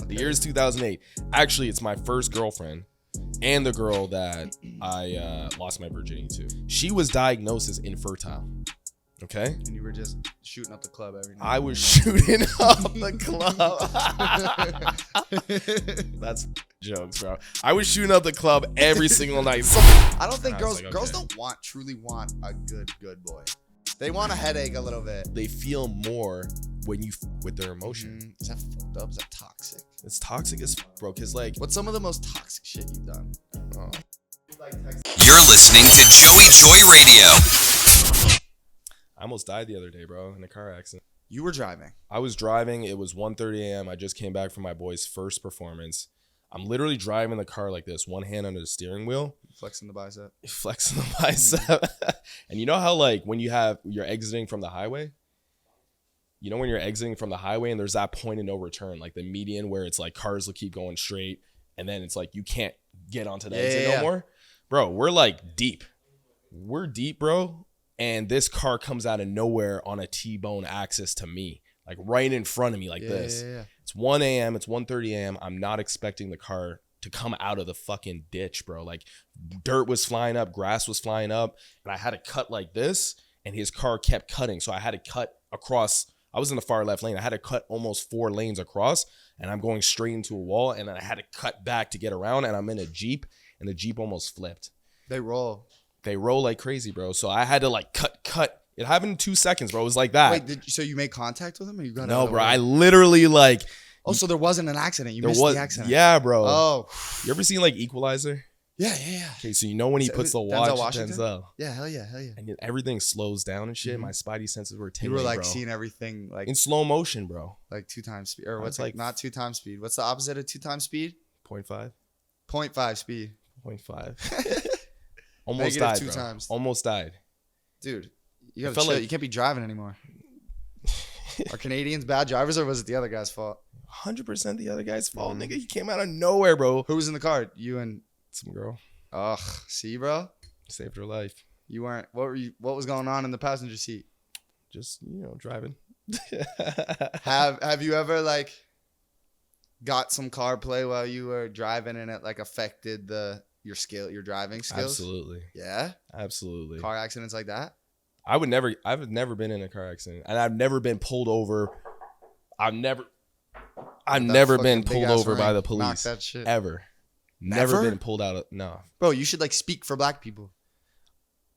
The year is 2008. Actually, it's my first girlfriend and the girl that I lost my virginity to. She was diagnosed as infertile. Okay? And you were just shooting up the club every night. I was shooting up the club. That's jokes, bro. I was shooting up the club every single night. I don't think girls don't truly want a good boy. They want a headache a little bit. They feel more when you with their emotion. Is that fucked up? Is that toxic? It's toxic as fuck, bro. Cause like, what's some of the most toxic shit you've done? You're listening to Joey Joy Radio. I almost died the other day, bro, in a car accident. You were driving. I was driving. It was 1:30 a.m. I just came back from my boy's first performance. I'm literally driving the car like this, one hand under the steering wheel. Flexing the bicep. Flexing the bicep. And you know how like when you're exiting from the highway? You know when you're exiting from the highway and there's that point of no return, like the median where it's like cars will keep going straight and then it's like you can't get onto the exit no more? Bro, we're like deep. We're deep, bro. And this car comes out of nowhere on a T-bone axis to me. Like right in front of me like this. It's 1 a.m. It's 1:30 a.m. I'm not expecting the car to come out of the fucking ditch, bro. Like dirt was flying up, grass was flying up, and I had to cut like this, and his car kept cutting. So I had to cut across. I was in the far left lane. I had to cut almost 4 lanes across, and I'm going straight into a wall, and then I had to cut back to get around, and I'm in a Jeep, and the Jeep almost flipped. They roll like crazy, bro. So I had to like cut. It happened in 2 seconds, bro. It was like that. Wait, so you made contact with him, or you got no, bro? I literally like. Oh, so there wasn't an accident. You missed the accident. Yeah, bro. Oh, you ever seen like Equalizer? Yeah. Okay, so you know when he puts the watch, Denzel. Yeah, hell yeah. And everything slows down and shit. My spidey senses were tingling. You were like bro. seeing everything like in slow motion, bro. Like 2 times speed, or what's like not 2 times speed? What's the opposite of 2 times speed? 0.5. 0.5 speed. 0.5. Almost died, bro. Times. Almost died. Dude, you gotta chill. Like, you can't be driving anymore. Are Canadians bad drivers, or was it the other guy's fault? 100% the other guy's fault, nigga. He came out of nowhere, bro. Who was in the car? You and some girl. Ugh, see, bro. Saved her life. You weren't. What was going on in the passenger seat? Just driving. Have you ever like got some car play while you were driving and it like affected your driving skills? Absolutely. Yeah. Absolutely. Car accidents like that? I've never been in a car accident, and I've never been pulled over. I've never been pulled over by the police. Knock that shit. Ever. Never been pulled out of no. Bro, you should like speak for black people.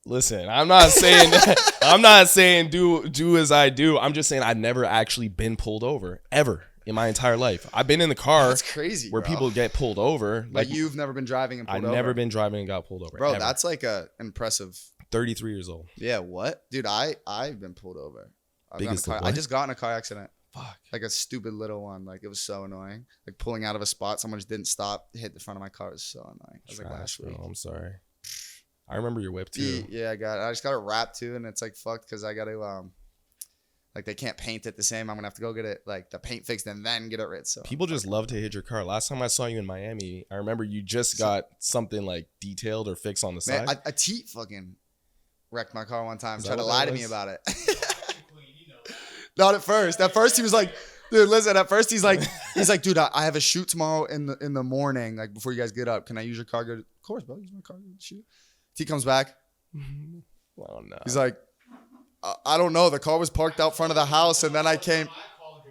Listen, I'm not saying do as I do. I'm just saying I've never actually been pulled over ever in my entire life. I've been in the car. That's crazy, where bro. people get pulled over. Like you've never been driving and pulled over. I've never been driving and got pulled over. Bro, ever. That's like a impressive. 33 years old. Yeah, what? Dude, I've been pulled over. I just got in a car accident. Fuck. Like a stupid little one. Like it was so annoying. Like pulling out of a spot, someone just didn't stop, hit the front of my car. It was so annoying. I was like last week. I'm sorry. I remember your whip too. Yeah, I just got it wrapped too, and it's like fucked because I got to like they can't paint it the same. I'm gonna have to go get it like the paint fixed and then get it rid. So people just love to hit your car. Last time I saw you in Miami, I remember you just got something like detailed or fixed on the side. Man, a Teat fucking wrecked my car one time. Tried to lie to me about it. Not at first. At first he was like, dude, listen. At first he's like, dude, I have a shoot tomorrow in the morning, like before you guys get up. Can I use your car? Of course, bro. Use my car. Shoot. He comes back. Oh no. He's like, I don't know. The car was parked out front of the house, and then I came.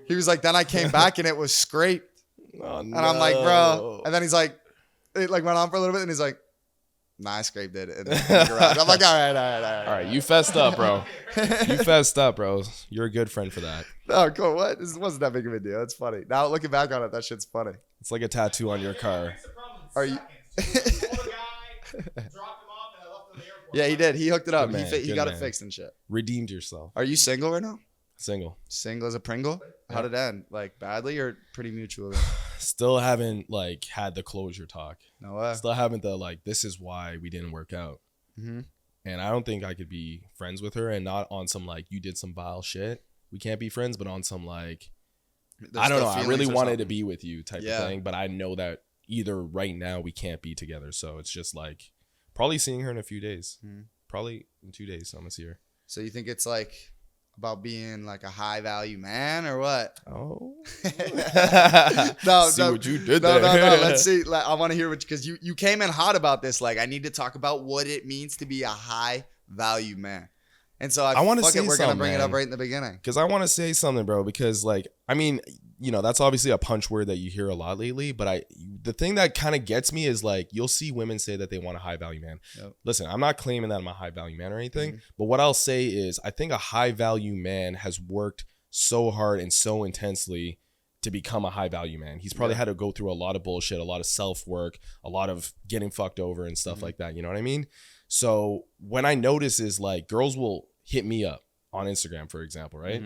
He was like, then I came back and it was scraped. Oh, no. And I'm like, bro. And then he's like, it like went on for a little bit, and he's like, nah, I scraped it in the garage. I'm like, all right. You fessed up, bro. You fessed up, bro. You're a good friend for that. Oh, cool. What? This wasn't that big of a deal. It's funny. Now looking back on it, that shit's funny. It's like a tattoo on your car. Are you? Yeah, he did. He hooked it up. He got it fixed and shit. Redeemed yourself. Are you single right now? Single. Single as a Pringle? How did it end? Like badly or pretty mutual? Still haven't like had the closure talk. No way. Still haven't this is why we didn't work out. Mm-hmm. And I don't think I could be friends with her, and not on some like you did some vile shit. We can't be friends, but on some like I don't know. I really wanted to be with you type of thing, but I know that either right now we can't be together. So it's just like probably seeing her in a few days. Mm-hmm. Probably in 2 days, so I'm gonna see her. So you think it's like about being like a high value man or what? Oh. No, See what you did no, there. no. Let's see. Like, I want to hear what, because you came in hot about this. Like, I need to talk about what it means to be a high value man. And so I want to say we're something, gonna bring it up man. right in the beginning. Because I want to say something, bro. Because like, I mean, you know, that's obviously a punch word that you hear a lot lately. But the thing that kind of gets me is like, you'll see women say that they want a high value man. Yep. Listen, I'm not claiming that I'm a high value man or anything. Mm-hmm. But what I'll say is, I think a high value man has worked so hard and so intensely to become a high value man. He's probably had to go through a lot of bullshit, a lot of self work, a lot of getting fucked over and stuff like that. You know what I mean? So when I notice is like, girls will hit me up on Instagram, for example, right?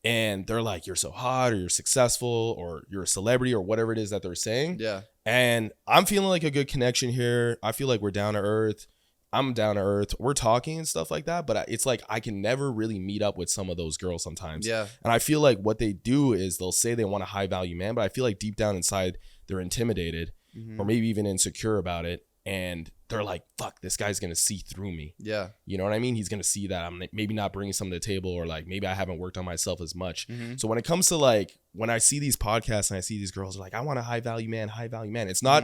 And they're like, you're so hot, or you're successful, or you're a celebrity, or whatever it is that they're saying. Yeah. And I'm feeling like a good connection here. I feel like we're down to earth. I'm down to earth. We're talking and stuff like that. But it's like, I can never really meet up with some of those girls sometimes. Yeah. And I feel like what they do is they'll say they want a high value man, but I feel like deep down inside, they're intimidated or maybe even insecure about it. And they're like, fuck, this guy's going to see through me. Yeah. You know what I mean? He's going to see that I'm maybe not bringing something to the table, or like maybe I haven't worked on myself as much. So when it comes to like, when I see these podcasts and I see these girls are like, I want a high value man, high value man. It's not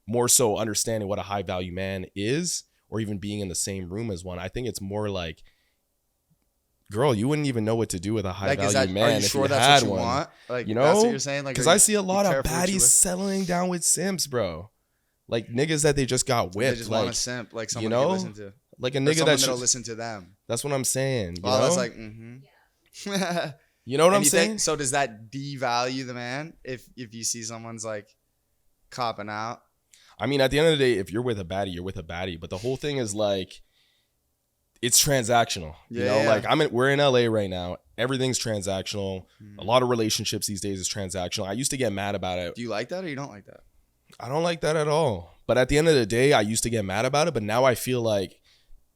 more so understanding what a high value man is or even being in the same room as one. I think it's more like, girl, you wouldn't even know what to do with a high value man if you had one. Want? Like, you know, that's what you're saying? Like, because I see a lot of careful what you baddies with? settling down with simps, bro. Like niggas that they just got whipped. They just like, want a simp, like someone you know, to listen to. like a Or nigga someone that'll listen to them. That's what I'm saying. You Well, know? that's like, You know what I'm you saying? think, so does that devalue the man if you see someone's like copping out? I mean, at the end of the day, if you're with a baddie, you're with a baddie. But the whole thing is like, it's transactional. You know, like we're in LA right now. Everything's transactional. A lot of relationships these days is transactional. I used to get mad about it. Do you like that or you don't like that? I don't like that at all. But at the end of the day, I used to get mad about it. But now I feel like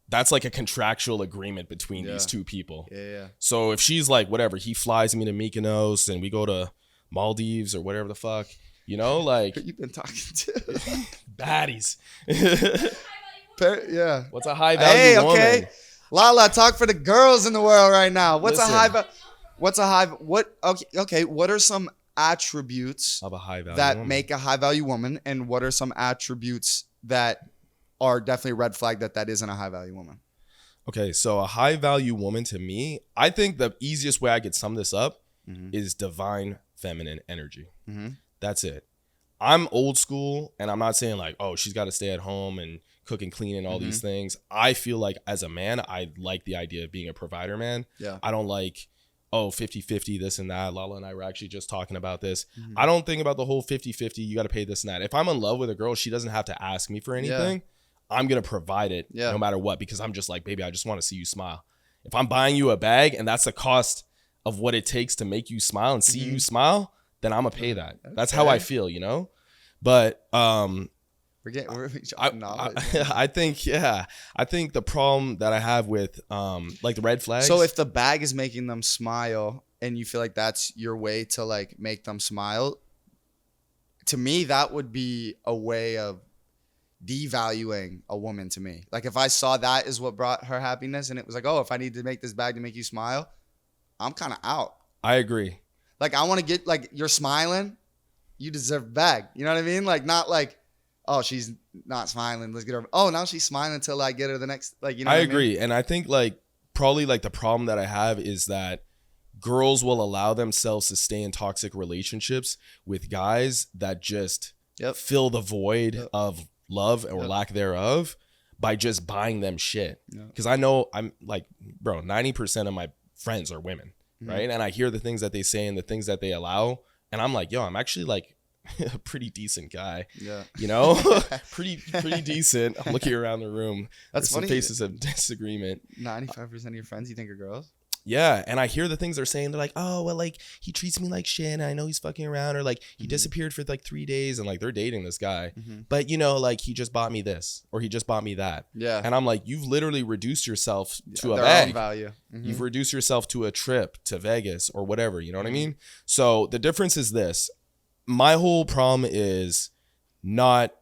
that's like a contractual agreement between these two people. Yeah. So if she's like, whatever, he flies me to Mykonos and we go to Maldives or whatever the fuck, you know, like. Who you've been talking to? Baddies. Yeah. What's a high value woman? Hey, okay. Lala, talk for the girls in the world right now. What are some attributes of a high value that woman make a high value woman, and what are some attributes that are definitely red flag that isn't a high value woman? Okay, so a high value woman to me, I think the easiest way I could sum this up is divine feminine energy. That's it. I'm old school, and I'm not saying like, oh, she's got to stay at home and cook and clean and all these things. I feel like as a man, I like the idea of being a provider man. Yeah. I don't like, oh, 50-50, this and that. Lala and I were actually just talking about this. I don't think about the whole 50-50, you got to pay this and that. If I'm in love with a girl, she doesn't have to ask me for anything. I'm going to provide it no matter what, because I'm just like, baby, I just want to see you smile. If I'm buying you a bag and that's the cost of what it takes to make you smile and see you smile, then I'm going to pay that. That's how I feel, you know? But I think the problem that I have with like the red flags. So if the bag is making them smile and you feel like that's your way to like make them smile, to me that would be a way of devaluing a woman to me. Like if I saw that is what brought her happiness and it was like, oh, if I need to make this bag to make you smile, I'm kind of out. I agree. Like I want to get like, you're smiling, you deserve a bag. You know what I mean? Like not like, oh, she's not smiling, let's get her. Oh, now she's smiling until I get her the next, like, you know what I agree. mean? And I think like probably like the problem that I have is that girls will allow themselves to stay in toxic relationships with guys that just fill the void of love or lack thereof by just buying them shit. Because I know I'm like, bro, 90% of my friends are women, right? And I hear the things that they say and the things that they allow. And I'm like, yo, I'm actually like a pretty decent guy. Yeah. You know, pretty decent. I'm looking around the room. That's funny. Some faces of disagreement. 95% of your friends you think are girls? Yeah. And I hear the things they're saying. They're like, oh, well, like he treats me like shit and I know he's fucking around, or like he disappeared for like 3 days and like they're dating this guy. But you know, like he just bought me this or he just bought me that. Yeah. And I'm like, you've literally reduced yourself to a bag. Value. You've reduced yourself to a trip to Vegas or whatever. You know what I mean? So the difference is this. My whole problem is not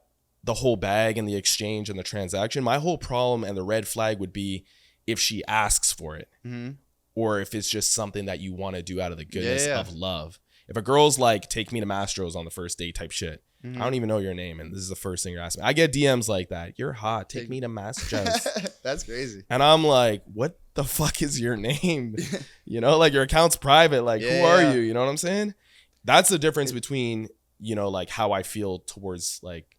the whole bag and the exchange and the transaction. My whole problem and the red flag would be if she asks for it. or if it's just something that you want to do out of the goodness of love. If a girl's like, take me to Mastro's on the first date type shit, I don't even know your name, and this is the first thing you're asking me. I get DMs like that. You're hot. Take me to Mastro's. That's crazy. And I'm like, what the fuck is your name? You know, like your account's private. Like, who are you? You know what I'm saying? That's the difference between, you know, like how I feel towards like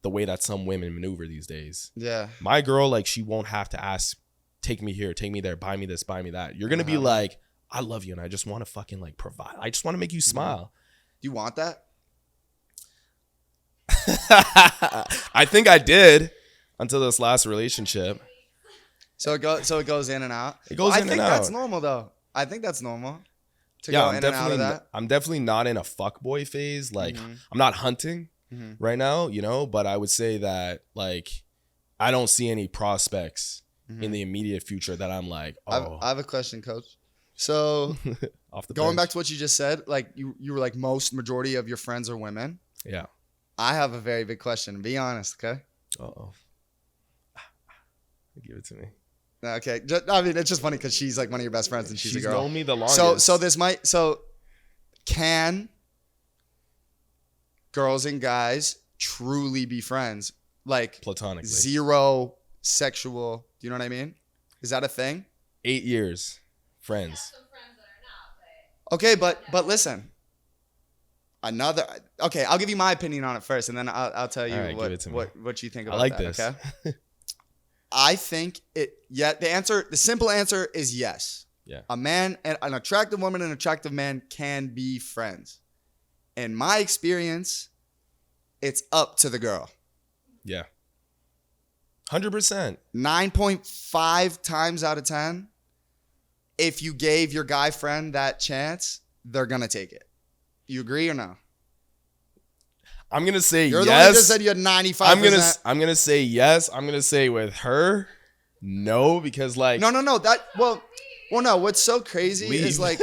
the way that some women maneuver these days. Yeah. My girl, like, she won't have to ask, take me here, take me there, buy me this, buy me that. You're going to be like, I love you and I just want to fucking like provide. I just want to make you smile. Do you want that? I think I did until this last relationship. So it goes in and out. It goes in and out. I think that's normal though. I think that's normal to go I'm in and out of that. I'm definitely not in a fuckboy phase. Like I'm not hunting right now, you know, but I would say that like I don't see any prospects in the immediate future that I'm like, oh. I have a question, coach. So Off the going bench. back to what you just said, like you were like majority of your friends are women. Yeah. I have a very big question. Be honest, okay? Uh-oh. Give it to me. Okay. I mean, it's just funny because she's like one of your best friends and she's a girl. Known me the longest. So can girls and guys truly be friends? Like platonically. Zero sexual. Do you know what I mean? Is that a thing? 8 years. Friends. Okay, but listen. Okay, I'll give you my opinion on it first, and then I'll tell you what you think about that. I like this. Okay? I think the simple answer is yes. Yeah. A man and an attractive woman and an attractive man can be friends. In my experience, it's up to the girl. Yeah. 100%. 9.5 times out of 10, if you gave your guy friend that chance, they're gonna take it. You agree or no? I'm gonna say You're yes. the one who just said you had 95%. I'm gonna say yes. I'm gonna say with her, no, because like No. No. What's so crazy is like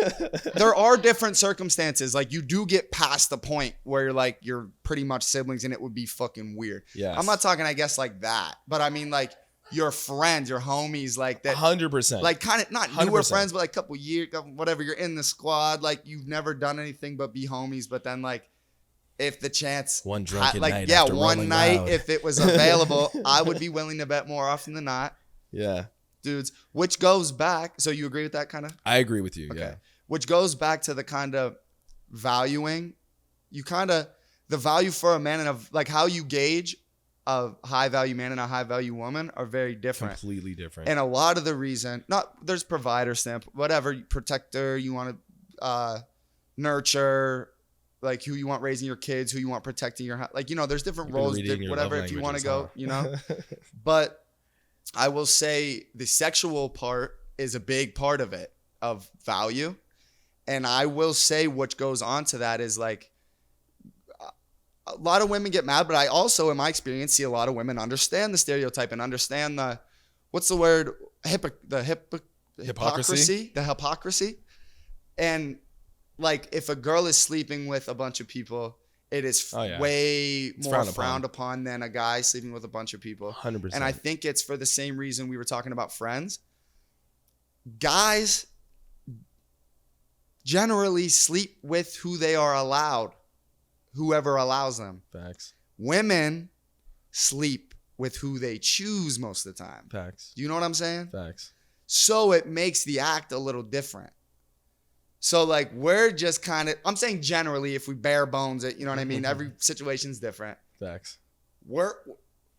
there are different circumstances. Like you do get past the point where you're pretty much siblings, and it would be fucking weird. Yes. I'm not talking, I guess, like that, but I mean like your friends, your homies, like that. 100%. Like kind of not newer 100%. friends, but like couple years, whatever. You're in the squad, like you've never done anything but be homies. But then like if the chance, one drunken like night, yeah, after one rolling night, loud. if it was available, I would be willing to bet more often than not. Yeah. Dudes, which goes back. So you agree with that kind of? I agree with you. Okay. Yeah. Which goes back to the kind of valuing. The value for a man and of like how you gauge a high value man and a high value woman are very different. Completely different. And a lot of the reason, there's provider stamp, whatever, protector, you want to nurture, like who you want raising your kids, who you want protecting your house. Like, there's different roles, whatever, if you want to go, But I will say the sexual part is a big part of it, of value. And I will say what goes on to that is like, a lot of women get mad, but I also, in my experience, see a lot of women understand the stereotype and understand the, what's the word? Hypocrisy. The hypocrisy. And like, if a girl is sleeping with a bunch of people, it is way more frowned upon than a guy sleeping with a bunch of people. 100%. And I think it's for the same reason we were talking about friends. Guys generally sleep with who they are allowed. Whoever allows them. Facts. Women sleep with who they choose most of the time. Facts. Do you know what I'm saying? Facts. So it makes the act a little different. So like we're just kind of, I'm saying generally, if we bare bones it, you know what I mean? Every situation's different. Facts.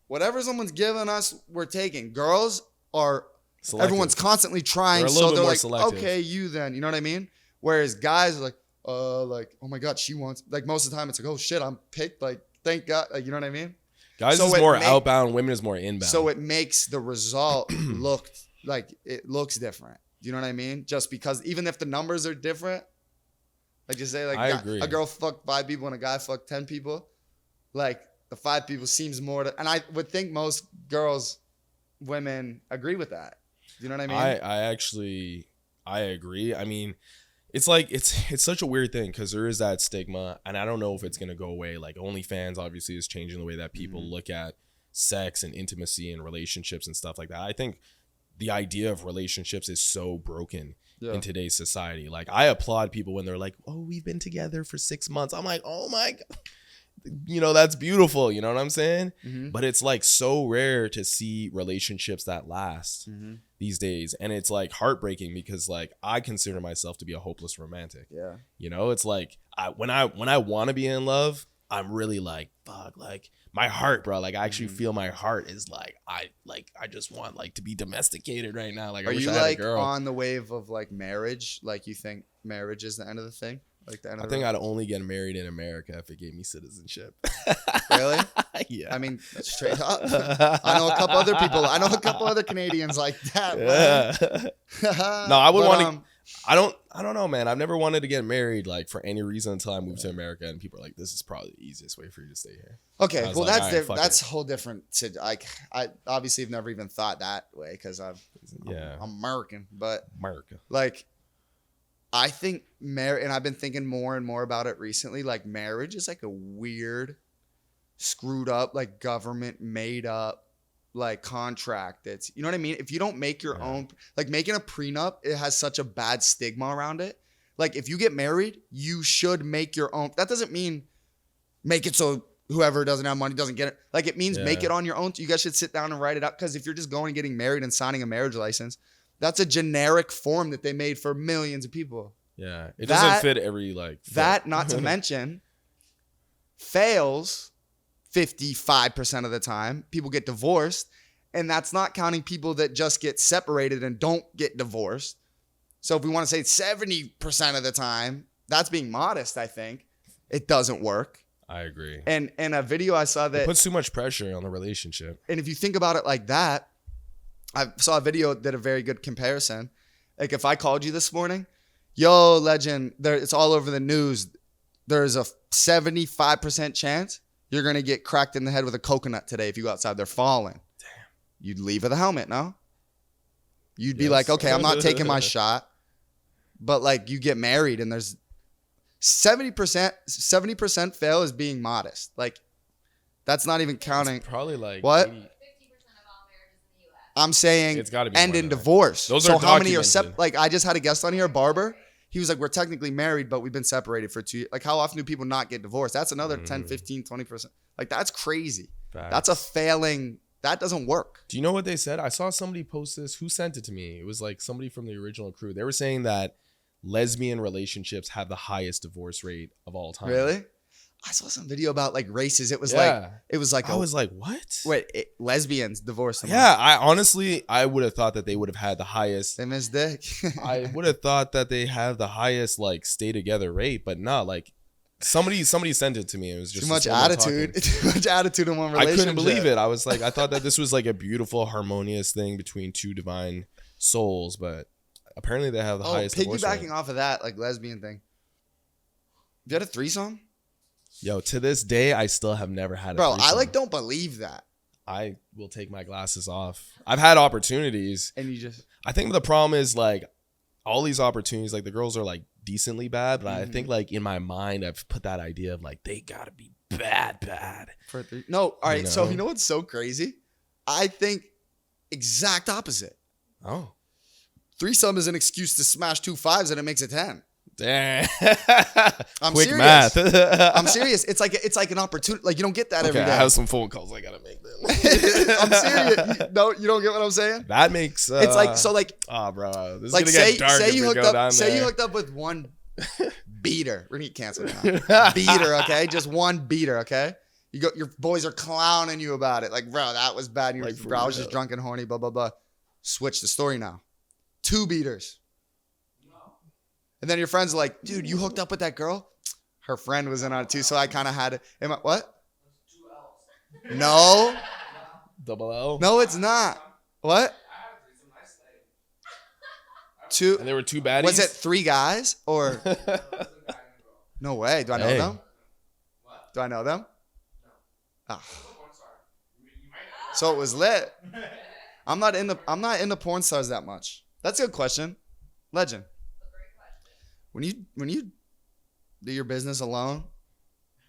Whatever someone's giving us, we're taking. Girls are, Selective. everyone's constantly trying. They're like, selective. Okay, you then, you know what I mean? Whereas guys are like, oh my God, she wants, like most of the time it's like, oh shit, I'm picked. Like, thank God. Like, you know what I mean? Guys is more outbound, women is more inbound. So it makes the result look like it looks different. Do you know what I mean? Just because even if the numbers are different, like you say, like I agree. A girl fucked 5 people and a guy fucked 10 people, like the 5 people seems more to, and I would think most women agree with that. Do you know what I mean? I agree. I mean, it's like it's such a weird thing because there is that stigma, and I don't know if it's gonna go away. Like OnlyFans obviously is changing the way that people look at sex and intimacy and relationships and stuff like that. I think the idea of relationships is so broken in today's society. Like, I applaud people when they're like, oh, we've been together for 6 months. I'm like, oh my God. You know, that's beautiful. You know what I'm saying? Mm-hmm. But it's like so rare to see relationships that last these days. And it's like heartbreaking because like I consider myself to be a hopeless romantic. Yeah. You know, it's like when I want to be in love, I'm really like, fuck, like my heart, bro. Like I actually feel my heart is like, I just want like to be domesticated right now. Like, Are I wish you I had like a girl. on the wave of like marriage? Like you think marriage is the end of the thing? Like the end I of think I'd only get married in America if it gave me citizenship. Really? Yeah. I mean, straight up. I know a couple other people. I know a couple other Canadians like that. Yeah. No, I would want to. I don't know, man. I've never wanted to get married like for any reason until I moved to America, and people are like, "This is probably the easiest way for you to stay here." Okay, well, like, that's right, that's a whole different. Like, I obviously have never even thought that way because I'm American, but America. Like, I think marriage, and I've been thinking more and more about it recently. Like, marriage is like a weird, screwed up, like government made up, like contract. That's, you know what I mean? If you don't make your own, like making a prenup, it has such a bad stigma around it. Like, if you get married, you should make your own. That doesn't mean make it so whoever doesn't have money doesn't get it. Like, it means make it on your own. You guys should sit down and write it up. Because if you're just going and getting married and signing a marriage license, that's a generic form that they made for millions of people. Yeah. It doesn't fit every like. That, not to mention, fails 55% of the time. People get divorced. And that's not counting people that just get separated and don't get divorced. So if we want to say 70% of the time, that's being modest, I think. It doesn't work. I agree. And in a video I saw that it puts too much pressure on the relationship. And if you think about it like that, I saw a video that did a very good comparison. Like, if I called you this morning, yo, Legend, it's all over the news. There's a 75% chance you're going to get cracked in the head with a coconut today if you go outside. They're falling. Damn. You'd leave with a helmet, no? You'd be like, okay, I'm not taking my shot. But like, you get married and there's 70% fail is being modest. Like, that's not even counting. It's probably like what? 50% of all marriages in the U.S. I'm saying it's gotta be end more in than that. divorce. Those so are how many are documented. like, I just had a guest on here, Barber. He was like, we're technically married, but we've been separated for 2 years. Like, how often do people not get divorced? That's another 10, 15, 20%. Like, that's crazy. Facts. That's a failing. That doesn't work. Do you know what they said? I saw somebody post this. Who sent it to me? It was like somebody from the original crew. They were saying that lesbian relationships have the highest divorce rate of all time. Really? I saw some video about like races. It was Yeah. like, I was like, what? wait, lesbians divorce them. Yeah, I would have thought that they would have had the highest. They miss dick. I would have thought that they have the highest like stay together rate, but not like somebody sent it to me. It was just Too much this woman attitude. talking. Too much attitude in one I relationship. couldn't believe it. I was like, I thought that this was like a beautiful, harmonious thing between two divine souls, but apparently they have the highest divorce rate. Piggybacking off of that, like lesbian thing. You had a threesome? Yo, to this day, I still have never had a Bro, threesome. I like don't believe that. I will take my glasses off. I've had opportunities. And you just I think the problem is like all these opportunities, like the girls are like decently bad, but I think like in my mind, I've put that idea of like they gotta be bad. for three. No, all right. You know? So you know what's so crazy? I think exact opposite. Oh, Threesome is an excuse to smash 2 5s and it makes it 10. damn! I'm Quick serious. math. I'm serious. It's like an opportunity. Like, you don't get that every Okay, day. I have some phone calls I gotta make then. I'm serious. You don't get what I'm saying? That makes It's like, so like, oh, bro, this is like gonna say get dark say if you we hooked go up down say there. you hooked up with one beater. We're gonna get canceled now. Beater, okay? Just one beater, okay? Your boys are clowning you about it. Like, bro, that was bad. And you're Like, like, for bro, I was real. just drunk and horny, blah, blah, blah. Switch the story now. 2 beaters. And then your friends are like, dude, you hooked up with that girl? Her friend was in on it too, so I kind of had it. What? No. Double L. No, it's not. What? 2. And there were 2 baddies. Was it 3 guys or? No way. Do I know Hey. them? Do I know them? Ah. So it was lit. I'm not into porn stars that much. That's a good question. Legend. When you do your business alone,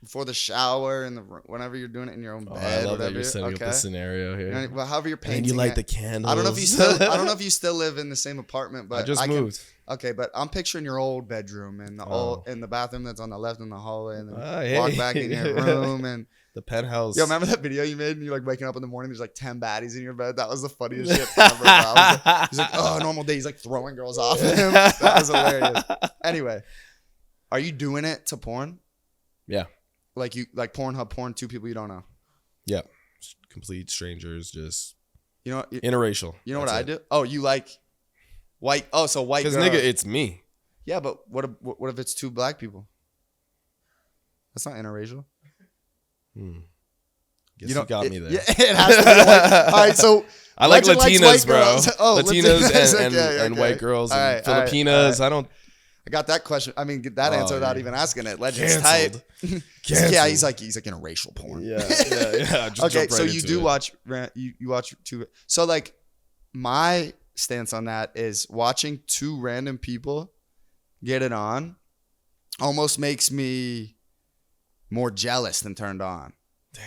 before the shower and whenever you're doing it in your own Oh, bed. I love that whatever. you're setting up the scenario here. Well, however you're painting. And you light it. the candles. I don't know if you still live in the same apartment, but I just moved. Okay, but I'm picturing your old bedroom and the bathroom that's on the left in the hallway, and then walk back in your room and the penthouse. Yo, remember that video you made and you're like waking up in the morning, there's like 10 baddies in your bed? That was the funniest shit ever, bro. He's like, oh, normal day. He's like throwing girls off of him. That was hilarious. Anyway, are you doing it to porn? Yeah. Like Pornhub porn, 2 people you don't know. Yeah. Complete strangers, just interracial. You know what I do? Oh, you like white. Oh, so white girl. Because nigga, it's me. Yeah, but what if it's 2 black people? That's not interracial. Guess you got me there. Yeah, it has to be white. All right, so I like Latinas, bro. Oh, Latinas and white girls and Filipinas. All right. I got that question. I mean, that answer without even asking it. Legend's Canceled. tight. Yeah, he's like interracial porn. Yeah. Just okay, jump so right you into do it. watch you watch 2. So like my stance on that is watching 2 random people get it on almost makes me more jealous than turned on. Damn.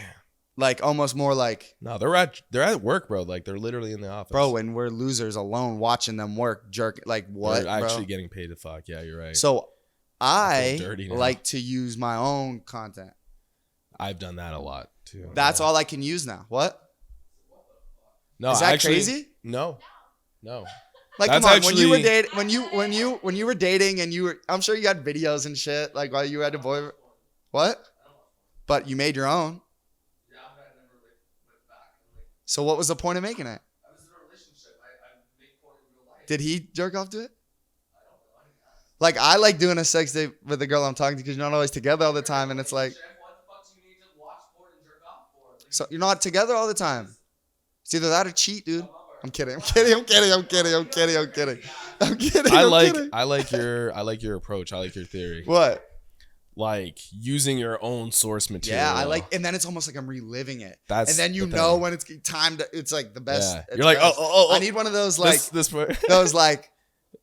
Like almost more like, No, they're at work, bro. Like they're literally in the office, bro, and we're losers alone watching them work, jerk. Like what? They're actually bro? getting paid to fuck. Yeah, you're right. So I dirty now. like to use my own content. I've done that a lot too. That's all I can use now. What? No, Is that actually, crazy? No. Like, That's come on, when you were actually- dating, when you were dating, and I'm sure you had videos and shit, like while you had a boy. What? But you made your own. Yeah, but I never went back and So what was the point of making it? I was in a relationship. I make porn in real life. Did he jerk off to it? I don't know. I didn't ask. Like I like doing a sex date with the girl I'm talking to because you're not always together all the time, and it's like, What the fuck do you need to watch porn and jerk off for? Like, so you're not together all the time. It's either that or cheat, dude. I'm kidding. I like your approach. I like your theory. What? Like using your own source material. Yeah, and then it's almost like I'm reliving it. That's and then you the know thing. when it's time to. It's like the best. Yeah. it's You're like, best. oh. I need one of those like this those like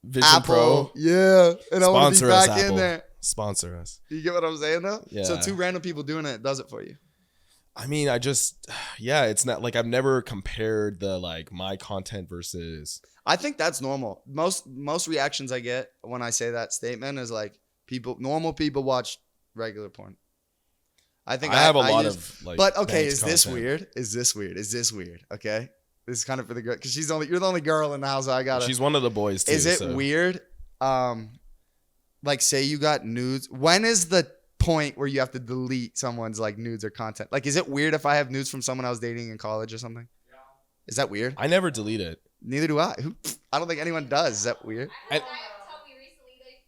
Vision Apple. Pro. Yeah, and I want to Sponsor be us, back in Apple. there. Sponsor us. You get what I'm saying though? Yeah. So 2 random people doing it does it for you. I mean, it's not like I've never compared the like my content versus. I think that's normal. Most reactions I get when I say that statement is like normal people watch regular porn. I think I have a lot of like. But okay, banked is this content. weird? Is this weird? Okay, this is kind of for the girl because you're the only girl in the house. So I gotta. She's one of the boys too. Is it so. weird? Like say you got nudes. When is the point where you have to delete someone's like nudes or content? Like, is it weird if I have nudes from someone I was dating in college or something? Yeah. Is that weird? I never delete it. Neither do I. I don't think anyone does. Is that weird? I don't know. Until we recently,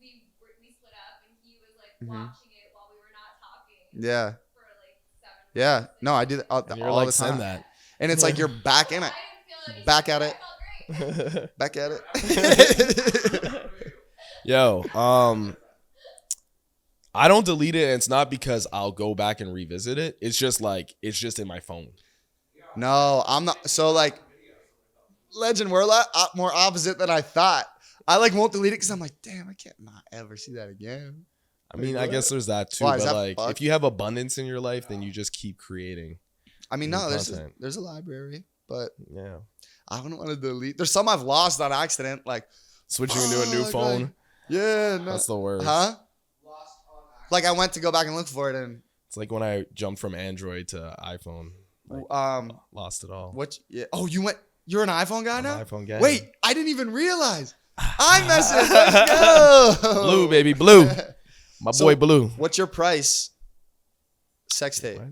we split up, and he was like watching it while we were not talking. Yeah. For like 7 months. Yeah. No, I do that all, And you're all like, the time. send that. And it's like you're back in it. I didn't feel like Back at it. I felt great. Back at it. Yo, I don't delete it, and it's not because I'll go back and revisit it. It's just in my phone. No, I'm not. So like, Legend, we're a lot more opposite than I thought. I like won't delete it because I'm like, damn, I can't not ever see that again. I mean, I guess there's that too. Why, is but that like, fucked? if you have abundance in your life, then you just keep creating. I mean, New no, content. there's a library, but Yeah, I don't want to delete. There's some I've lost on accident. Like, switching into a new fuck, phone. like, yeah, no. That's the worst. Huh? Like I went to go back and look for it, and It's like when I jumped from Android to iPhone. Like, lost it all. what? Yeah. Oh, you're an iPhone guy I'm now? an iPhone guy. Wait, I didn't even realize. iMessage. Let's go. Blue, baby, blue. My So- boy, Blue. What's your price? Sex tape. What?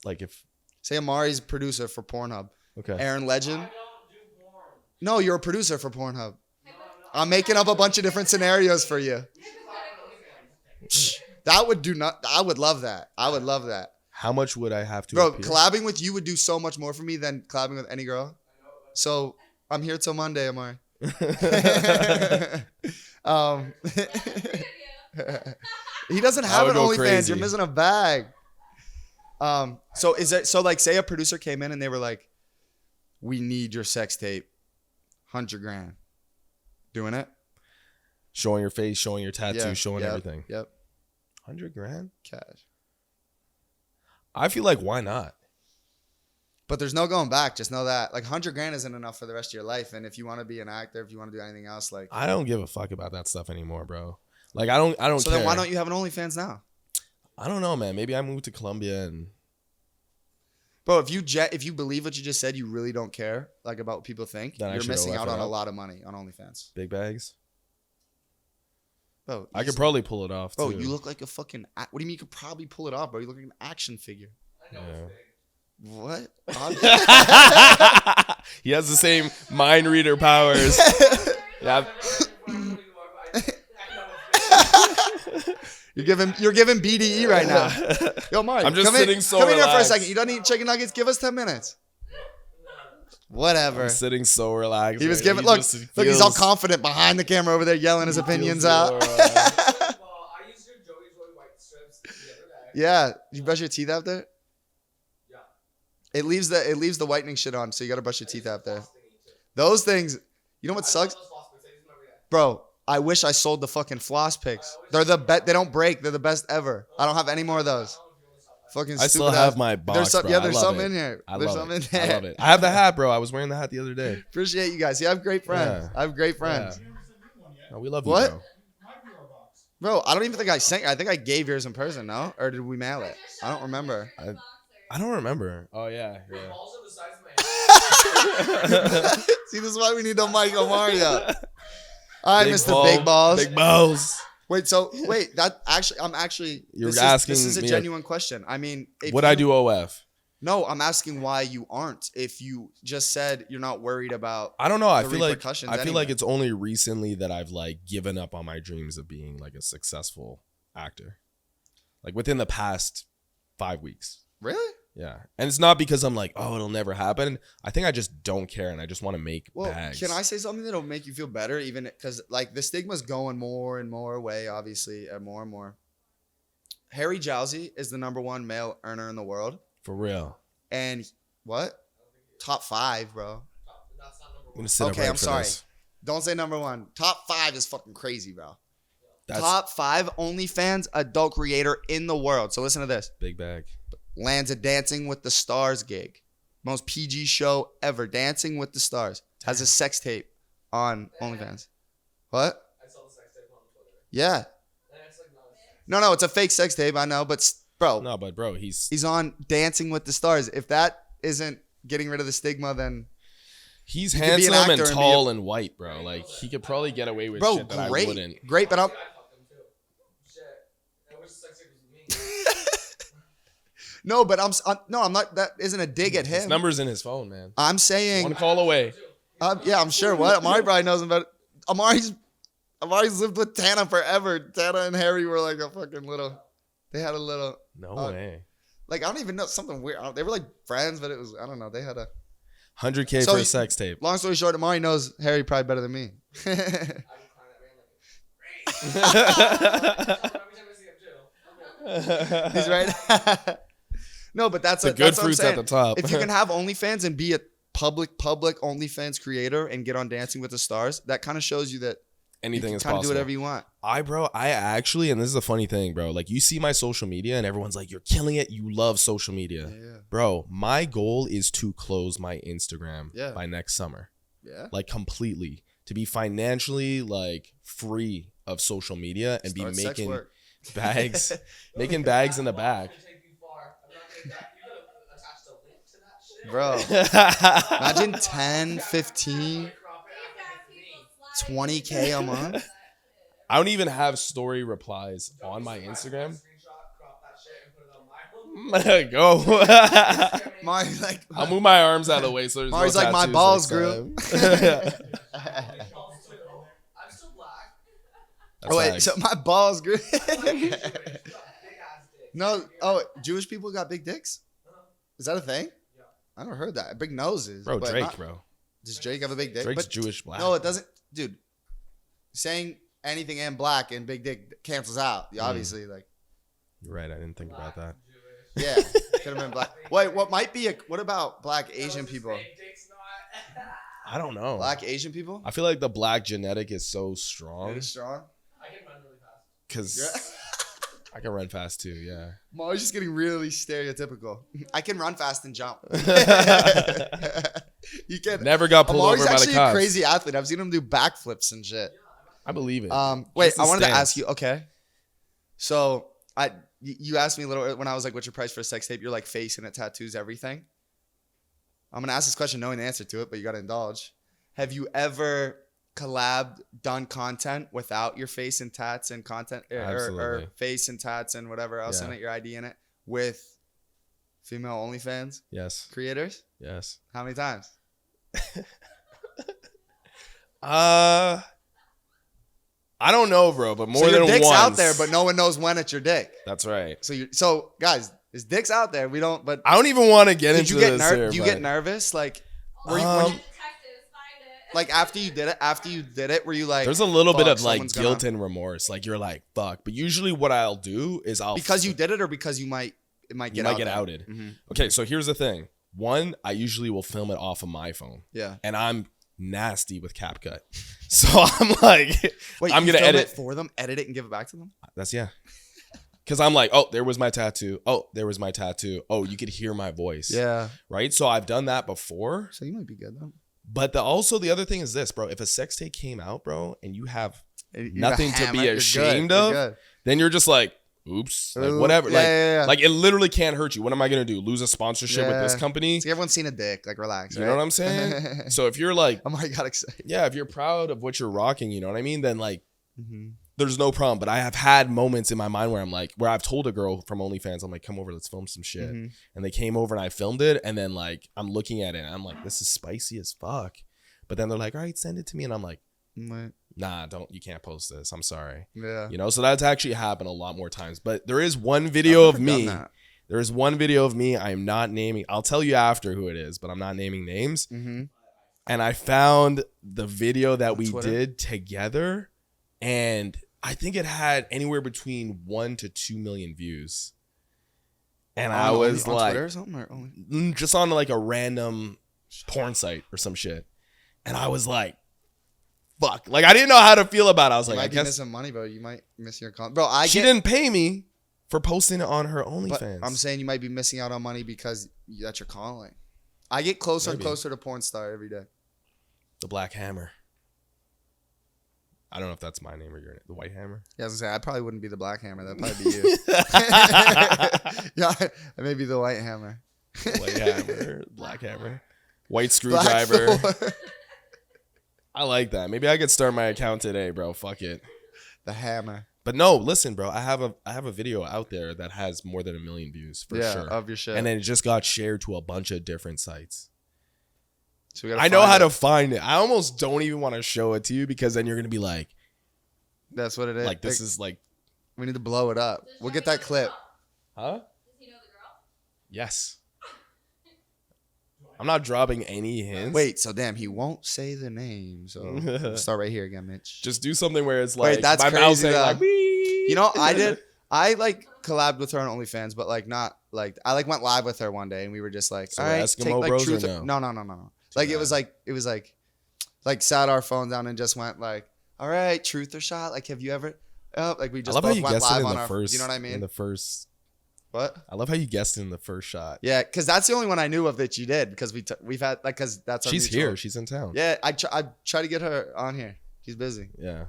Like if Say Amari's producer for Pornhub. okay. Eren Legend. No, you're a producer for Pornhub. I'm making up a bunch of different scenarios for you. That would do not. I would love that. I would love that, How much would I have to? bro. appear? Collabing with you would do so much more for me than collabing with any girl. So I'm here till Monday, Amari. He doesn't I have would an go OnlyFans. crazy. You're missing a bag. So is it so like say a producer came in and they were like, "We need your sex tape, $100,000." Doing it? Showing your face, showing your tattoo, showing yep, everything. Yep. $100,000 cash. I feel like why not? But there's no going back. Just know that like $100,000 isn't enough for the rest of your life. And if you want to be an actor, if you want to do anything else, like I don't give a fuck about that stuff anymore, bro. Like I don't so care. then why don't you have an OnlyFans now? I don't know, man. Maybe I moved to Colombia and Bro, if you believe what you just said, you really don't care like about what people think. Then I You're should missing go out F it on a up. lot of money on OnlyFans. big bags. Bro, I could probably pull it off Bro, too. you look like a fucking. What do you mean you could probably pull it off, bro? You look like an action figure. I know Yeah. it's big. What? He has the same mind reader powers. Yeah. You're giving BDE right now. Yo, Mario, I'm just come sitting in, so come in here for a relaxed. second. You don't eat chicken nuggets? Give us 10 minutes. Whatever. I'm sitting so relaxed. He was right now. giving. Look, just he's all feels- confident behind the camera over there, yelling his he opinions feels out. so, Well, I used your Joey white strips the other day. Yeah, you brush your teeth out there. Yeah. It leaves the whitening shit on, so you gotta brush your teeth out there. Floss thingy, too. Those things. You know what sucks, I love those floss picks. I use them every day. bro? I wish I sold the fucking floss picks. They're the best. They don't break. They're the best ever. I don't have any more of those. Fucking I still stupid have ass- my box, There's some, bro. yeah, I there's love some it. in here. I There's love some it. in I there. love it. I have the hat, bro. I was wearing the hat the other day. Appreciate you guys. You have great friends. Yeah. I have great friends. No, we love What? you, Bro, I don't even think I sent. I think I gave yours in person, no? Or did we mail it? I don't remember. bro. I don't remember. Oh yeah, Your yeah. balls are the size of my head. See, this is why we need the Michael Mario. All right, Big Mr. ball, Big Balls. Big balls. Wait, that actually, I'm actually. You're this asking Is, this is a me a- genuine question. I mean, if Would I you- do OF? No, I'm asking why you aren't. If you just said you're not worried about. I don't know. I The feel like repercussions I feel anyway. like it's only recently that I've like given up on my dreams of being like a successful actor. Like within the past 5 weeks. Really? Yeah. And it's not because I'm like, oh, it'll never happen. I think I just don't care and I just want to make Well, bags. can I say something that'll make you feel better? Even because like the stigma's going more and more away, obviously, and more. Harry Jowsey is the #1 male earner in the world, For real. and what? Top 5, bro. That's not number I'm one. gonna sit up Okay, right I'm for sorry. this. Don't say #1. Top 5 is fucking crazy, bro. That's Top 5 OnlyFans adult creator in the world. So listen to this. big bag. Lands a Dancing with the Stars gig. Most PG show ever. Dancing with the Stars. Has a sex tape on OnlyFans. What? I saw the sex tape on Twitter. Yeah. And it's like not a sex. No, it's a fake sex tape. I know, but bro, No, but bro, he's he's on Dancing with the Stars. If that isn't getting rid of the stigma, then could be an handsome actor and and be tall and white, bro. Like he could probably get away with bro, shit that I great, wouldn't. great. But I'm I fucked him too. Shit. I wish the sex tape was with me. no, but I'm not. That isn't a dig at His him. number's in his phone, man. I'm saying, One call away. yeah, I'm sure. What Amari probably knows about. Amari's lived with Tana forever. Tana and Harry were like a fucking little. They had a little. No way. Like I don't even know, something weird. They were like friends, but it was I don't know. They had a 100K So for a you- sex tape. long story short. Amari knows Harry probably better than me. I would climb that man like a tree. Every time I see him too. He's right. No, but that's The a good that's what I'm fruits at saying. the top. If you can have OnlyFans and be a public OnlyFans creator and get on Dancing with the Stars, that kind of shows you that Anything you is can kind of do possible. whatever you want. I actually, and this is a funny thing, bro. Like you see my social media and everyone's like, you're killing it. You love social media. Yeah. Bro, my goal is to close my Instagram Yeah. by next summer. Yeah. Like completely. To be financially like free of social media and Start be sex making work. bags. Making bags in the back. Take you far. I'm not gonna you could attach the link to that shit. Bro, imagine 10, 15, Crop it after it's me. 20K a month. I don't even have story replies on my Instagram. Screenshot, crop that shit, and put it on my Go. Mari's like, I'll move my arms out of the way so there's Mari's no like, my tattoos balls next grew. time. I'm still black. That's oh wait, facts. so my balls grew. Big ass dick. No, Jewish people got big dicks? Is that a thing? Yeah. I never heard that. Big noses. Bro, but Drake, not- bro. Does Drake have a big dick? Drake's But Jewish black. no, it doesn't. Dude, saying anything and black and big dick cancels out. Obviously, like, You're right, I didn't think about that. Jewish. yeah, could have been black. Wait, what about black Asian people? Big dick's not. I don't know. Black Asian people? I feel like the black genetic is so strong Really strong? I can run really fast. because I can run fast too. Yeah. I'm always just getting really stereotypical. I can run fast and jump. You can. Never got I'm pulled always over by the actually a cops. crazy athlete. I've seen him do backflips and shit. I believe it. Wait, Just the I wanted to stance. ask you. Okay, so you asked me a little when I was like, "What's your price for a sex tape?" You're like, face and it tattoos everything. I'm gonna ask this question knowing the answer to it, but you gotta indulge. Have you ever collabed, done content without your face and tats and content, or Absolutely. face and tats and whatever else in Yeah. it, your ID in it, with female OnlyFans Yes. creators? Yes. How many times? I don't know, bro, but more So your than dick's once. out there, but no one knows when it's your dick. That's right. So guys, his dick's out there. We don't. But I don't even want to get did into you get this here, do you but get nervous? Like, were you, Um, Detectives, find it. like after you did it, were you like? there's a little bit fuck, of like someone's guilt gonna- and remorse. Like you're like, fuck. But usually what I'll do is because you did it, or because it might you get might out get there? outed. Mhm. Okay, so here's the thing. One, I usually will film it off of my phone. Yeah. And I'm nasty with CapCut. So I'm like, Wait, I'm you gonna film edit. it for them, edit it, and give it back to them. That's yeah. Because I'm like, oh, there was my tattoo. Oh, there was my tattoo. Oh, you could hear my voice. Yeah. Right? So I've done that before. So you might be good though. But also the other thing is this, bro. If a sex tape came out, bro, and you have You got nothing to hammered, be you're ashamed good, you're of, good. then you're just like, oops, like Ooh, whatever. yeah, like, yeah. like it literally can't hurt you. What am I gonna do? Lose a sponsorship with this Yeah. company? See, everyone's seen a dick. Like, relax. You right? know what I'm saying? So if you're like, Oh my god, excited. yeah, if you're proud of what you're rocking, you know what I mean? Then like, Mm-hmm. there's no problem. But I have had moments in my mind where I'm like, where I've told a girl from OnlyFans, I'm like, come over, let's film some shit. Mm-hmm. And they came over and I filmed it. And then like, I'm looking at it and I'm like, this is spicy as fuck. But then they're like, all right, send it to me. And I'm like, nah, you can't post this. I'm sorry. Yeah. You know, so that's actually happened a lot more times. But there is one video of me. There is one video of me. I am not naming. I'll tell you after who it is, but I'm not naming names. Mm-hmm. And I found the video that we Twitter? did together. And I think it had anywhere between 1 to 2 million views. And I was on like, Twitter or something, or only? just on like a random porn site or some shit. And I was like, fuck. Like, I didn't know how to feel about it. I was You like, I might be guess missing money, bro. You might miss your con. Bro, she didn't pay me for posting it on her But OnlyFans. I'm saying you might be missing out on money because that's your calling. I get closer Maybe. and closer to porn star every day. The Black Hammer. I don't know if that's my name or your name. The White Hammer. Yeah, I was gonna say I probably wouldn't be the Black Hammer. That'd probably be you. Yeah, I may be the White Hammer. White Hammer. Black Hammer. White Black Screwdriver. Thor. I like that. Maybe I could start my account today, bro. Fuck it. The Hammer. But no, listen, bro. I have a video out there that has more than 1 million views for Yeah, sure. of your shit. And then it just got shared to a bunch of different sites. So we gotta I know find how it. to find it. I almost don't even want to show it to you because then you're gonna be like, That's what it is. like this is like, We need to blow it up. Does We'll Joey get know that the clip. girl? huh? Does he know the girl? Yes. I'm not dropping any hints. Wait, so damn, he won't say the name. So we'll start right here again, Mitch. Just do something where it's like Wait, that's my mouth crazy, saying though. like, "Wee." You know, I like collabed with her on OnlyFans, but like not like I like went live with her one day and we were just like, So all right, Eskimo take like bros or truth. no? No. Like it was like sat our phone down and just went like, all right, truth or shot. Like, have you ever? Like we I just love how both you went guessed it live in on the our. first. You know what I In mean? the first. What? I love how you guessed it in the first shot. Yeah, because that's the only one I knew of that you did because we've had like because that's our She's mutual- here. She's in town. Yeah, I try to get her on here. She's busy. Yeah.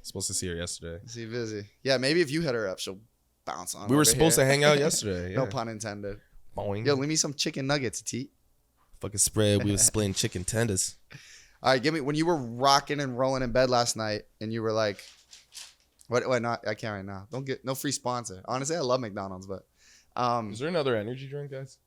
Supposed to see her yesterday. She's busy. Yeah, maybe if you hit her up, she'll bounce on. We were over supposed here. to hang out yesterday. Yeah. No pun intended. Boing. Yo, leave me some chicken nuggets, T. Fucking spread. We were splitting chicken tenders. All right, give me when you were rocking and rolling in bed last night, and you were like, "What? Wait, not I can't right now. Don't get no free sponsor. Honestly, I love McDonald's, but Is there another energy drink, guys?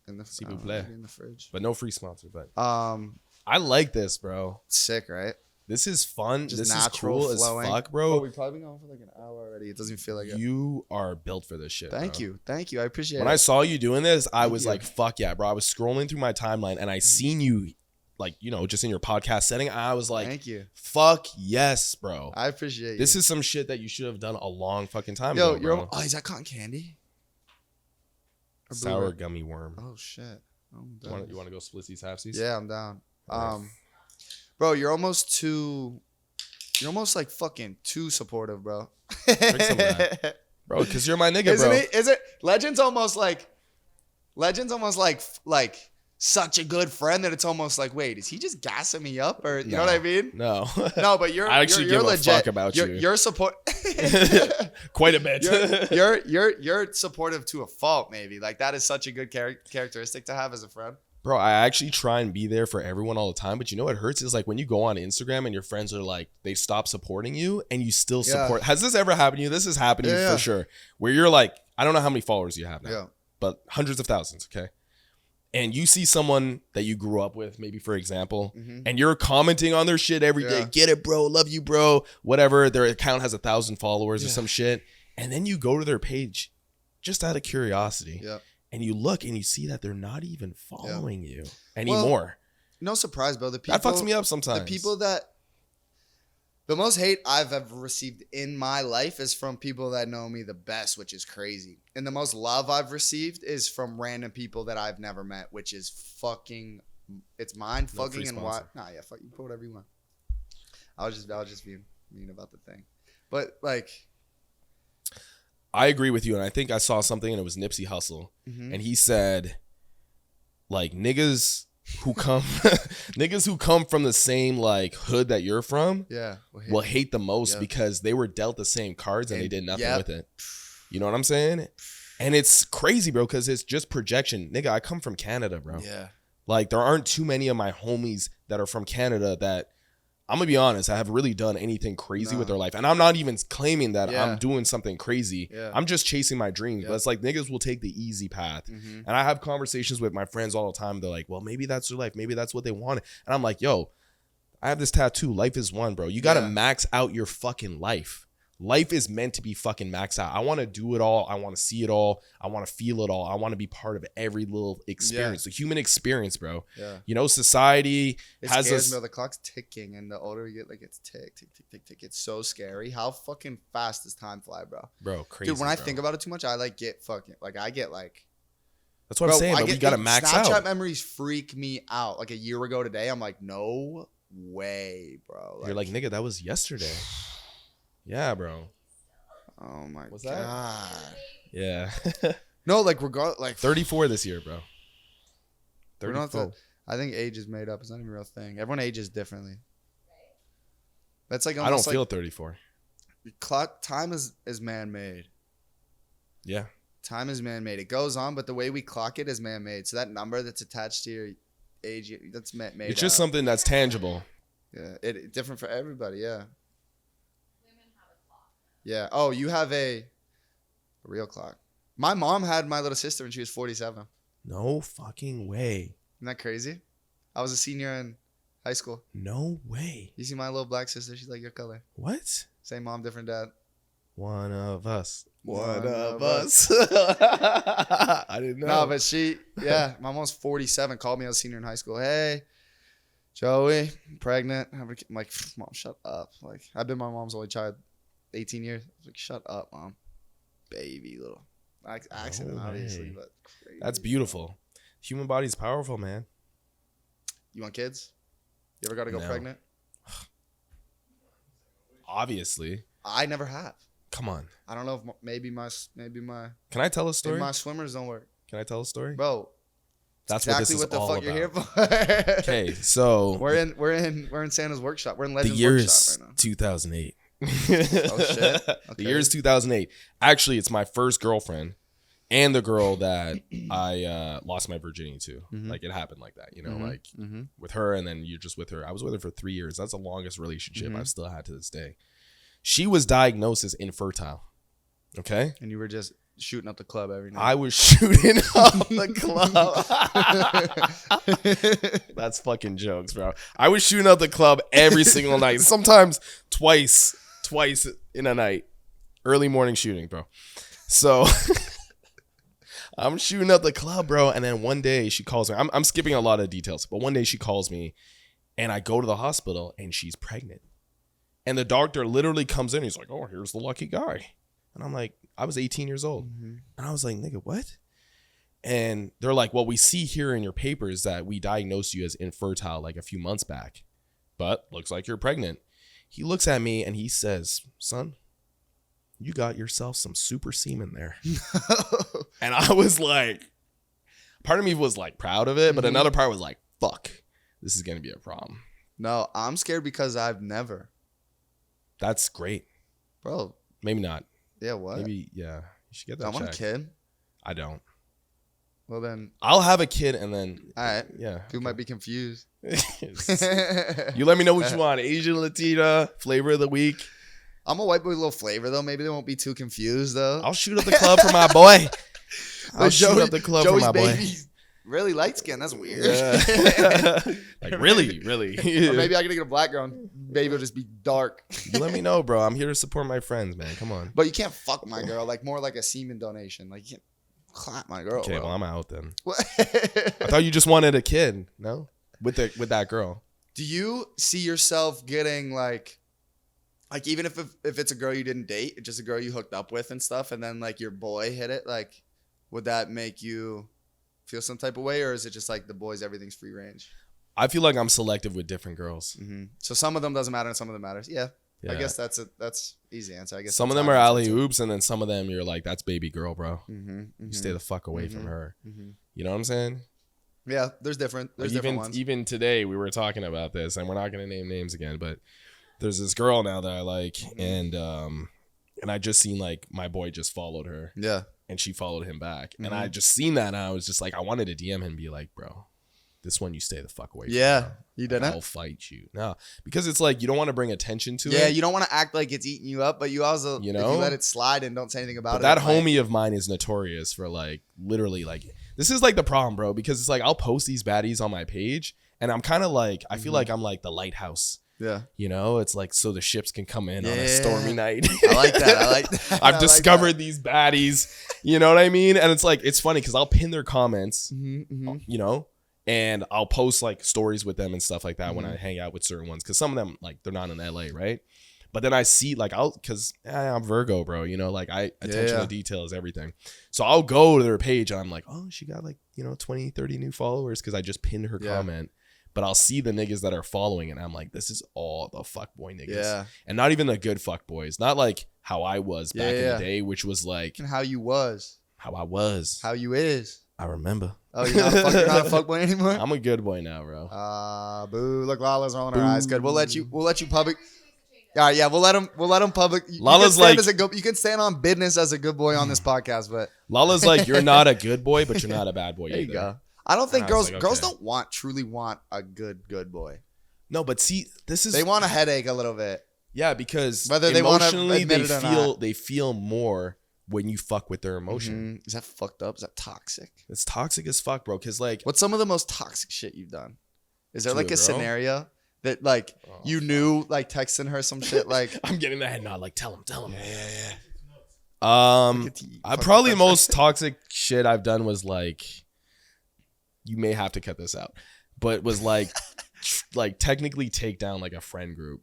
in the S'il vous plaît. maybe in the fridge. But no free sponsor. But Um, I like this, bro. sick, right? This is fun. Just this is natural, cool flowing. as fuck, Oh, bro. we've probably been going for like an hour already. It doesn't feel like it. You are built for this shit. Thank bro. you. I appreciate When it. I saw you doing this, I Thank was you. like, fuck yeah, bro. I was scrolling through my timeline and I seen you, like, you know, just in your podcast setting. And I was like, Thank you. fuck yes, bro. I appreciate you. This is some shit that you should have done a long fucking time yo. ago, You're bro. oh, is that cotton candy? Or Sour blueberry? gummy worm. Oh shit. Oh, You want to go splitsies, halfsies? Yeah, I'm down. Alright. Bro, you're almost like fucking too supportive, bro. Drink some of that. bro, because you're my nigga, Isn't bro. it? Is it? Legend's almost like such a good friend that it's almost like, wait, is he just gassing me up, or you know what I mean? No. No, but you're I actually you're give legit. a fuck about you. You're support. Quite a bit. You're supportive to a fault, maybe. Like that is such a good characteristic to have as a friend. Bro, I actually try and be there for everyone all the time, but you know what hurts is like when you go on Instagram and your friends are like, they stop supporting you and you still support. Has this ever happened to you? This is happening for sure. Where you're like, I don't know how many followers you have now, but hundreds of thousands, okay? And you see someone that you grew up with, maybe for example, and you're commenting on their shit every day. Get it, bro. Love you, bro. Whatever. Their account has 1,000 followers or some shit. And then you go to their page just out of curiosity. And you look and you see that they're not even following you anymore. Well, no surprise, bro. The people that fucks me up sometimes. The people the most hate I've ever received in my life is from people that know me the best, which is crazy. And the most love I've received is from random people that I've never met, which is fucking, it's mind fucking and why. Nah, yeah, fuck, you put whatever you want. I was just being mean about the thing. But like, I agree with you, and I think I saw something, and it was Nipsey Hussle, and he said, like, niggas who come from the same like hood that you're from, will hate the most because they were dealt the same cards and they did nothing with it. You know what I'm saying? And it's crazy, bro, because it's just projection. Nigga, I come from Canada, bro. Yeah. Like, there aren't too many of my homies that are from Canada that, I'm going to be honest, I have really done anything crazy with their life. And I'm not even claiming that I'm doing something crazy. I'm just chasing my dreams. But it's like niggas will take the easy path. And I have conversations with my friends all the time. They're like, well, maybe that's their life. Maybe that's what they want. And I'm like, yo, I have this tattoo. Life is one, bro. You got to max out your fucking life. Life is meant to be fucking maxed out. I want to do it all. I want to see it all. I want to feel it all. I want to be part of every little experience, the human experience, bro. You know, society has us. The clock's ticking, and the older we get, like it's tick, tick, tick, tick, tick. It's so scary. How fucking fast does time fly, bro? Bro, crazy. Dude, when I think about it too much, I like get fucking like I get like. That's what I'm saying. But we gotta max out. Snapchat memories freak me out. Like a year ago today, I'm like, no way, bro. Like, you're like, nigga, that was yesterday. Yeah, bro. Oh my What's god. That? Yeah. No, like 34 this year, bro. 34. I think age is made up. It's not even a real thing. Everyone ages differently. That's like I don't feel 34. Time is man-made. Yeah. Time is man-made. It goes on, but the way we clock it is man-made. So that number that's attached to your age, that's made. It's just something that's tangible. Yeah, it different for everybody. Yeah. Yeah. Oh, you have a real clock. My mom had my little sister when she was 47. No fucking way. Isn't that crazy? I was a senior in high school. No way. You see my little black sister? She's like your color. What? Same mom, different dad. One of us. One of us. I didn't know. No, but my mom's 47. Called me. I was a senior in high school. Hey, Joey, I'm pregnant. I'm like, Mom, shut up. Like, I've been my mom's only child. 18 years. I was like, shut up, Mom. Baby little accident, obviously, but crazy. That's beautiful. Human body's powerful, man. You want kids? You ever got to go pregnant? Obviously. I never have. Come on. I don't know if maybe my. Can I tell a story? My swimmers don't work. Can I tell a story? Bro. That's exactly what this is all about. You're here for. Okay, so we're in Santa's workshop. We're in Legend's workshop right now. 2008. Oh shit! Okay. The year is 2008. Actually, it's my first girlfriend and the girl that I lost my virginity to. Like, it happened like that, you know, with her, and then you're just with her. I was with her for 3 years. That's the longest relationship I've still had to this day. She was diagnosed as infertile. Okay, and you were just shooting up the club every night. I was shooting up the club. That's fucking jokes, bro. I was shooting up the club every single night. Sometimes twice in a night. Early morning shooting, bro. So I'm shooting up the club, bro. And then one day she calls me. I'm skipping a lot of details, but one day she calls me and I go to the hospital and she's pregnant. And the doctor literally comes in. He's like, oh, here's the lucky guy. And I'm like, I was 18 years old. And I was like, nigga, what? And they're like, well, we see here in your papers that we diagnosed you as infertile like a few months back, but looks like you're pregnant. He looks at me and he says, son, you got yourself some super semen there. And I was like, part of me was like proud of it, but another part was like, fuck, this is going to be a problem. No, I'm scared because I've never. That's great. Bro. Maybe not. Yeah, what? Maybe, yeah. You should get that I want a checked. kid. I don't. Well, then. I'll have a kid and then. All right. Yeah. You might be confused. You let me know what you want. Asian, Latina, flavor of the week. I'm a white boy with a little flavor, though. Maybe they won't be too confused, though. I'll shoot up the club for my boy. I'll shoot up the club Joey's for my boy. baby's really light skin. That's weird. Yeah. Like, really? Or maybe I can get a black girl and baby will just be dark. You let me know, bro. I'm here to support my friends, man. Come on. But you can't fuck my girl. Like, more like a semen donation. Like, you can't clap my girl. Okay, bro. well, I'm out then. What? I thought you just wanted a kid, no? With that girl. Do you see yourself getting like even if it's a girl you didn't date, just a girl you hooked up with and stuff, and then like your boy hit it, like would that make you feel some type of way, or is it just like the boys, everything's free range? I feel like I'm selective with different girls. Mm-hmm. So some of them doesn't matter and some of them matters. Yeah. I Yeah. guess that's easy answer. I guess Some of them are alley oops, and then some of them you're like, that's baby girl, bro. Mm-hmm. You stay the fuck away from her. Mm-hmm. You know what I'm saying? Yeah, there's different ones. Even today we were talking about this, and we're not gonna name names again, but there's this girl now that I like, and I just seen like my boy just followed her, Yeah. and she followed him back, and I just seen that, and I was just like, I wanted to DM him and be like, bro, this one you stay the fuck away. Yeah. from, You didn't? I'll fight you. No, because it's like you don't want to bring attention to it. Yeah, you don't want to act like it's eating you up, but you also, You if know? you let it slide and don't say anything about But it. that homie of mine is notorious for like literally like this is like the problem, bro, because it's like I'll post these baddies on my page and I'm kind of like I feel like I'm like the lighthouse. Yeah. You know, it's like so the ships can come in on a Yeah. stormy night. I like that. I've discovered these baddies. You know what I mean? And it's like it's funny because I'll pin their comments, you know, and I'll post like stories with them and stuff like that when I hang out with certain ones, because some of them like they're not in LA, right? But then I see like because I'm Virgo, bro. You know, like attention to detail is everything. So I'll go to their page and I'm like, oh, she got like 20, 30 new followers because I just pinned her comment. But I'll see the niggas that are following and I'm like, this is all the fuckboy niggas. Yeah. And not even the good fuckboys. Not like how I was back in the day, which was like And how you was. how I was. How you is. I remember. Oh, you're not a fuckboy anymore? I'm a good boy now, bro. Boo. Look, Lala's rolling her eyes. Good. We'll let you public. All right, yeah, we'll let him public. Lala's like you can stand on business as a good boy on this podcast, but Lala's like, you're not a good boy, but you're not a bad boy there either. you go. I don't think And I was girls like, okay. don't truly want a good boy. No, but see, this is They want a headache a little bit. yeah, because Whether they wanna emotionally admit it or not. they feel more when you fuck with their emotion. Is that fucked up? Is that toxic? It's toxic as fuck, bro. Because like, What's some of the most toxic shit you've done? Is there To like a a girl? scenario that like you knew like texting her some shit like I'm getting the head nod. Like, tell him. yeah. I probably the most toxic shit I've done was like, you may have to cut this out, but was like, like technically take down like a friend group,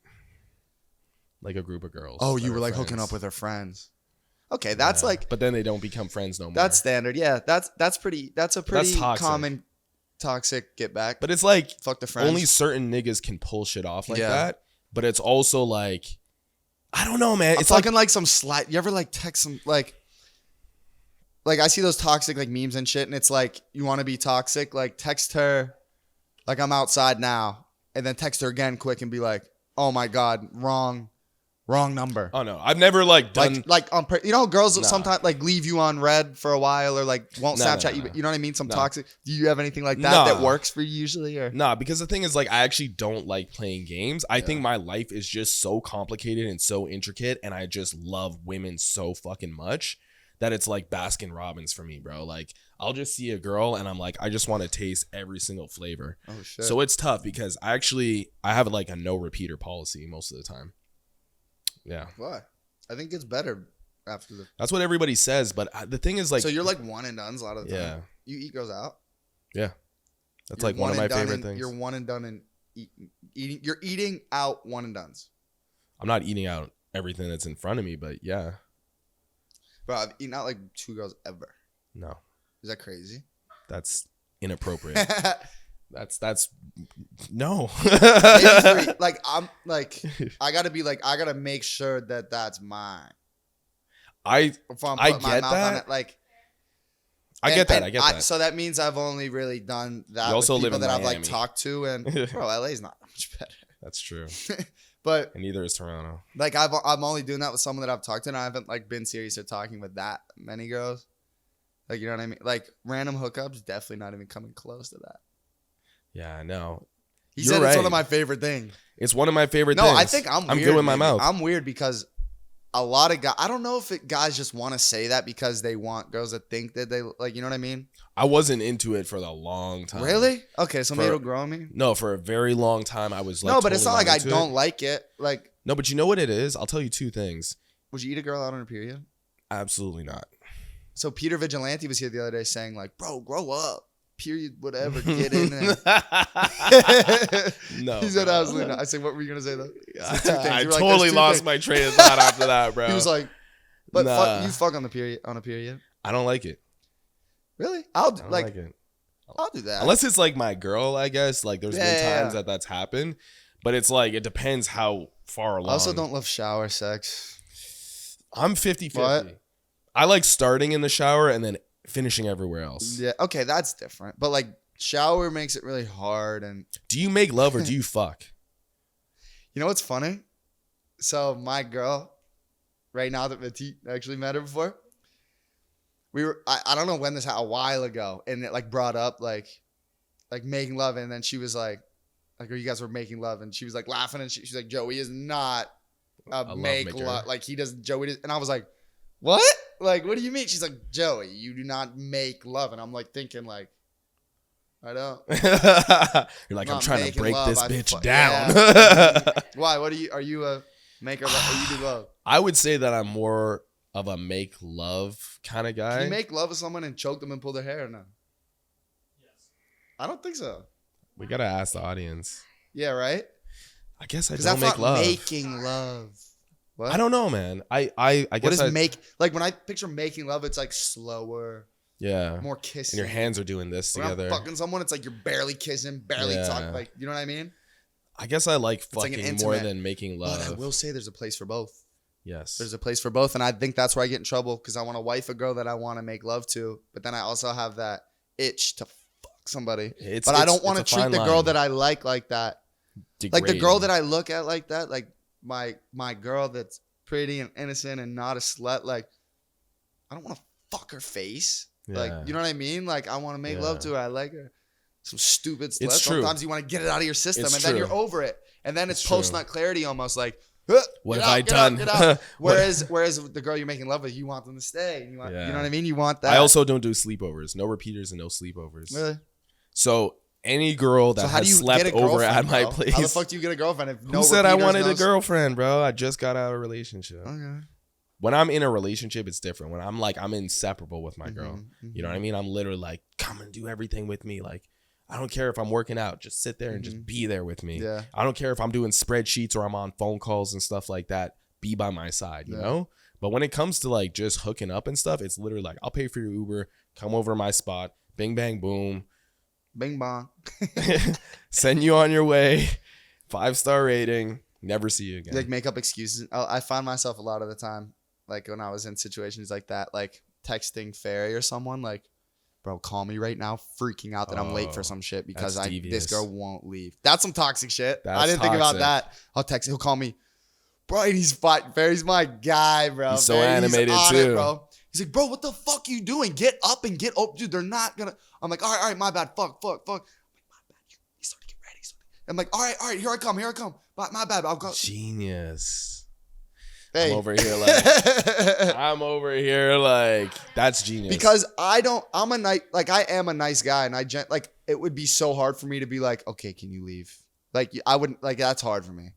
like a group of girls. Oh, that you are were like hooking friends. up with her friends. Okay, that's Yeah. like but then they don't become friends no more. that's standard. Yeah, that's a pretty toxic. common toxic get back. But it's like Fuck the friends. only certain niggas can pull shit off like Yeah. that. But it's also like, I don't know, man. I'm It's talking like some slight. You ever like text some like I see those toxic like memes and shit, and it's like you want to be toxic, like text her, like I'm outside now, and then text her again quick and be like, oh my god, wrong number. oh no, I've never like done. Like on you know girls Nah. sometimes like leave you on red for a while or like won't No, Snapchat no, you. no. You know what I mean? Some No. toxic. Do you have anything like that that Nah. works for you usually or? Nah, because the thing is, like, I actually don't like playing games. I think my life is just so complicated and so intricate, and I just love women so fucking much that it's like Baskin Robbins for me, bro. Like, I'll just see a girl, and I'm like, I just want to taste every single flavor. Oh shit. So it's tough because I have like a no repeater policy most of the time. Yeah, Why? I think it's better after the. that's what everybody says. But the thing is, like, So you're like one and done's a lot of the time. yeah, You eat girls out. that's You're like one of my and done favorite in- things. You're one and done in eating. You're eating out one and done's. I'm not eating out everything that's in front of me, but yeah, Bro, I've eaten out like 2 girls ever. no, Is that crazy? that's inappropriate. That's no. Maybe 3. Like I'm like I gotta make sure that that's mine. I If I'm I putting my get mouth on that. it, like. I get that. I get that. So that means I've only really done that You with also live people in that I've like Miami. talked to, and bro, LA's not much better. That's true. But And neither is Toronto. like I'm only doing that with someone that I've talked to, and I haven't like been serious or talking with that many girls. Like, you know what I mean? Like random hookups, definitely not even coming close to that. Yeah, I know. He You're said it's one right. of my favorite things. It's one of my favorite No, things. I think I'm weird. I'm good with my maybe. mouth. I'm weird because a lot of guys, I don't know if guys just want to say that because they want girls to think that they, like, you know what I mean? I wasn't into it for a long time. Really? Okay, so maybe For- it'll grow on me. No, for a very long time I was like. No, but it's not totally like I into don't it. like it. Like, No, but you know what it is? I'll tell you two things. would you eat a girl out on her period? Absolutely not. So Peter Vigilante was here the other day saying like, bro, grow up. Period, whatever, get in there. No. He said bro. absolutely not. I said, what were you gonna say though? I You were like, "There's totally two lost things." my train of thought after that, bro. He was like, but Nah. you fuck on the period on a period. I don't like it. Really? I don't like it. I'll do that. Unless it's like my girl, I guess. Like there's been times that that's happened, but it's like it depends how far along. I also don't love shower sex. I'm 50-50. What? I like starting in the shower and then finishing everywhere else. Yeah, okay, that's different. But like shower makes it really hard, and Do you make love or do you fuck? you know what's funny? So my girl, right now that Matisse actually met her before, I don't know when this happened, a while ago, and it like brought up like making love, and then she was like or you guys were making love, and she was like laughing, and she's like, Joey is not a make lovemaker. love, like he doesn't, Joey does, and I was like, what? Like, what do you mean? She's like, Joey, you do not make love, and I'm like thinking like, I don't. You're like, I'm Not trying to making break love, this I bitch fu- down. yeah. Why? What are you a maker? Or you do love? I would say that I'm more of a make love kind of guy. Can you make love with someone and choke them and pull their hair or no? Yes. I don't think so. We gotta ask the audience. Yeah, right? I guess I Because don't that's make not love. making love. What? I don't know, man. I What guess is make? Like when I picture making love, it's like slower, yeah. more kissing. And your hands are doing this When I'm together. fucking someone, it's like you're barely kissing, barely Yeah. talking. Like, you know what I mean? I guess I like like an fucking more intimate- than making But I love. will say there's a place for both. Yes. There's a place for both, and I think that's where I get in trouble because I want to wife a girl that I want to make love to, but then I also have that itch to fuck somebody. But I don't want to treat the girl that I like that. Like the girl that I look at like that, like my girl that's pretty and innocent and not a slut. Like I don't want to fuck her face. Like you know what I mean? Like I want to make love to her. I like her. Some stupid slut. It's true. Sometimes you want to get it out of your system, It's and then true. you're over it, and then it's It's true. post nut clarity almost like. Huh, What get have out, I get done? out, get out. What- Whereas the girl you're making love with, you want them to stay. You want, Yeah. you know what I mean? You want that. I also don't do sleepovers. No repeaters and no sleepovers. really. So any girl that So how do has you slept get a over girlfriend, at my bro? place. How the fuck do you get a girlfriend if Who said I wanted a girlfriend, bro? I just got out of a relationship. Okay. When I'm in a relationship, it's different. When I'm inseparable with my girl. Mhm, You know what I mean? I'm literally like, come and do everything with me. Like, I don't care if I'm working out. Just sit there and just be there with me. Yeah. I don't care if I'm doing spreadsheets or I'm on phone calls and stuff like that. Be by my side, you Yeah. know? But when it comes to like just hooking up and stuff, it's literally like, I'll pay for your Uber, come over to my spot, bing, bang, boom, Bing bong. send you on your way, 5-star rating, never see you again. Like make up excuses. I find myself a lot of the time, like when I was in situations like that, like texting Ferry or someone, like, bro, call me right now, freaking out that I'm late for Oh, some shit because that's this devious. girl won't leave. That's some toxic shit. That's I didn't think about toxic. that. I'll text. He'll call me, bro. And he's fine. Ferry's my guy, bro. He's so Ferry, animated, on too. it, bro. He's like, bro, what the fuck you doing? Get up and get up, dude. They're not gonna. I'm like, all right, my bad. Fuck. I'm like, my bad. He started to get ready. I'm like, all right, here I come. My bad. I'll go. Genius. Hey. I'm over here like, that's genius. Because I am a nice guy, and it would be so hard for me to be like, okay, can you leave? Like I wouldn't, like that's hard for me.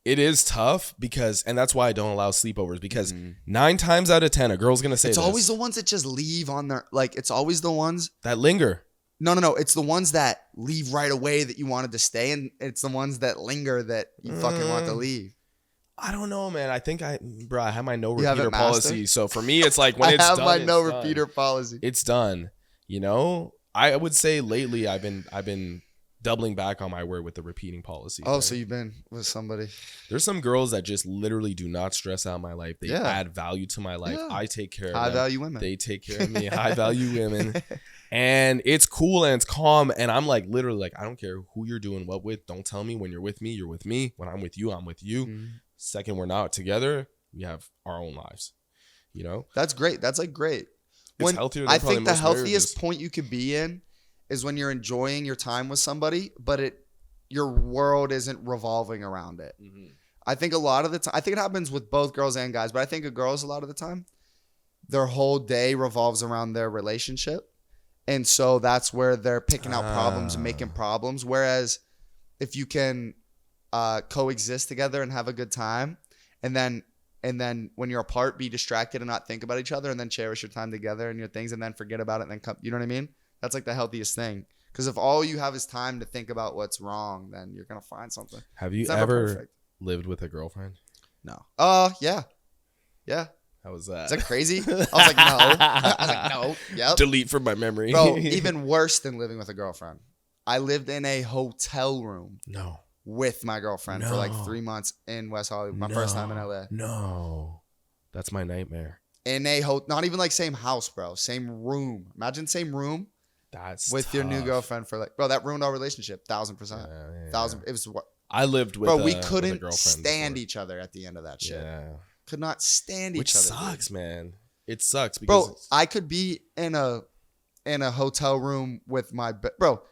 it is tough and that's why I don't allow sleepovers because 9 times out of 10, a girl's going to say It's this, always the ones that just leave on their, like it's always the ones. that linger. No, it's the ones that leave right away that you wanted to stay, and it's the ones that linger that you fucking want to leave. I don't know, man. I think I have my no You have repeater it mastered? policy. So for me, it's like when I it's have done, my it's no done. repeater policy. It's done. You know, I would say lately I've been doubling back on my word with the repeating policy. Oh, right? so you've been with somebody. There's some girls that just literally do not stress out my life. They Yeah. add value to my life. Yeah. I take care of High them. value women. They take care of me. High value women. And it's cool and it's calm. And I'm like, literally, like, I don't care who you're doing what with. Don't tell me when you're with me, you're with me. When I'm with you, I'm with you. Mhm. Second, we're not together. We have our own lives. You know? That's great. That's like great. It's healthier than I probably think the most healthiest marriages. point you could be in is when you're enjoying your time with somebody, but your world isn't revolving around it. Mm-hmm. I think a lot of the time, I think it happens with both girls and guys, but I think girls a lot of the time, their whole day revolves around their relationship. And so that's where they're picking out problems and making problems. Whereas if you can coexist together and have a good time, and then when you're apart, be distracted and not think about each other, and then cherish your time together and your things, and then forget about it, and then come. You know what I mean? That's like the healthiest thing. Because if all you have is time to think about what's wrong, then you're gonna find something. Have you It's never ever perfect. lived with a girlfriend? No. Yeah. How was that? Is that crazy? I was like, no. I was like, no. Yep. Delete from my memory. Bro, even worse than living with a girlfriend. I lived in a hotel room no. with my girlfriend for like No. 3 months in West Hollywood. My first time in LA. No. That's my nightmare. In a not even like same house, bro. Same room. Imagine same room That's with your new tough. girlfriend for like, bro, that ruined our relationship. 1000%. Yeah. 1000. It was what, I lived with bro. with We a couldn't girlfriend stand before. each other at the end of that shit. Yeah. Could not stand Which each other. sucks, dude. man. It sucks because Bro, I could be in a hotel room with my bro.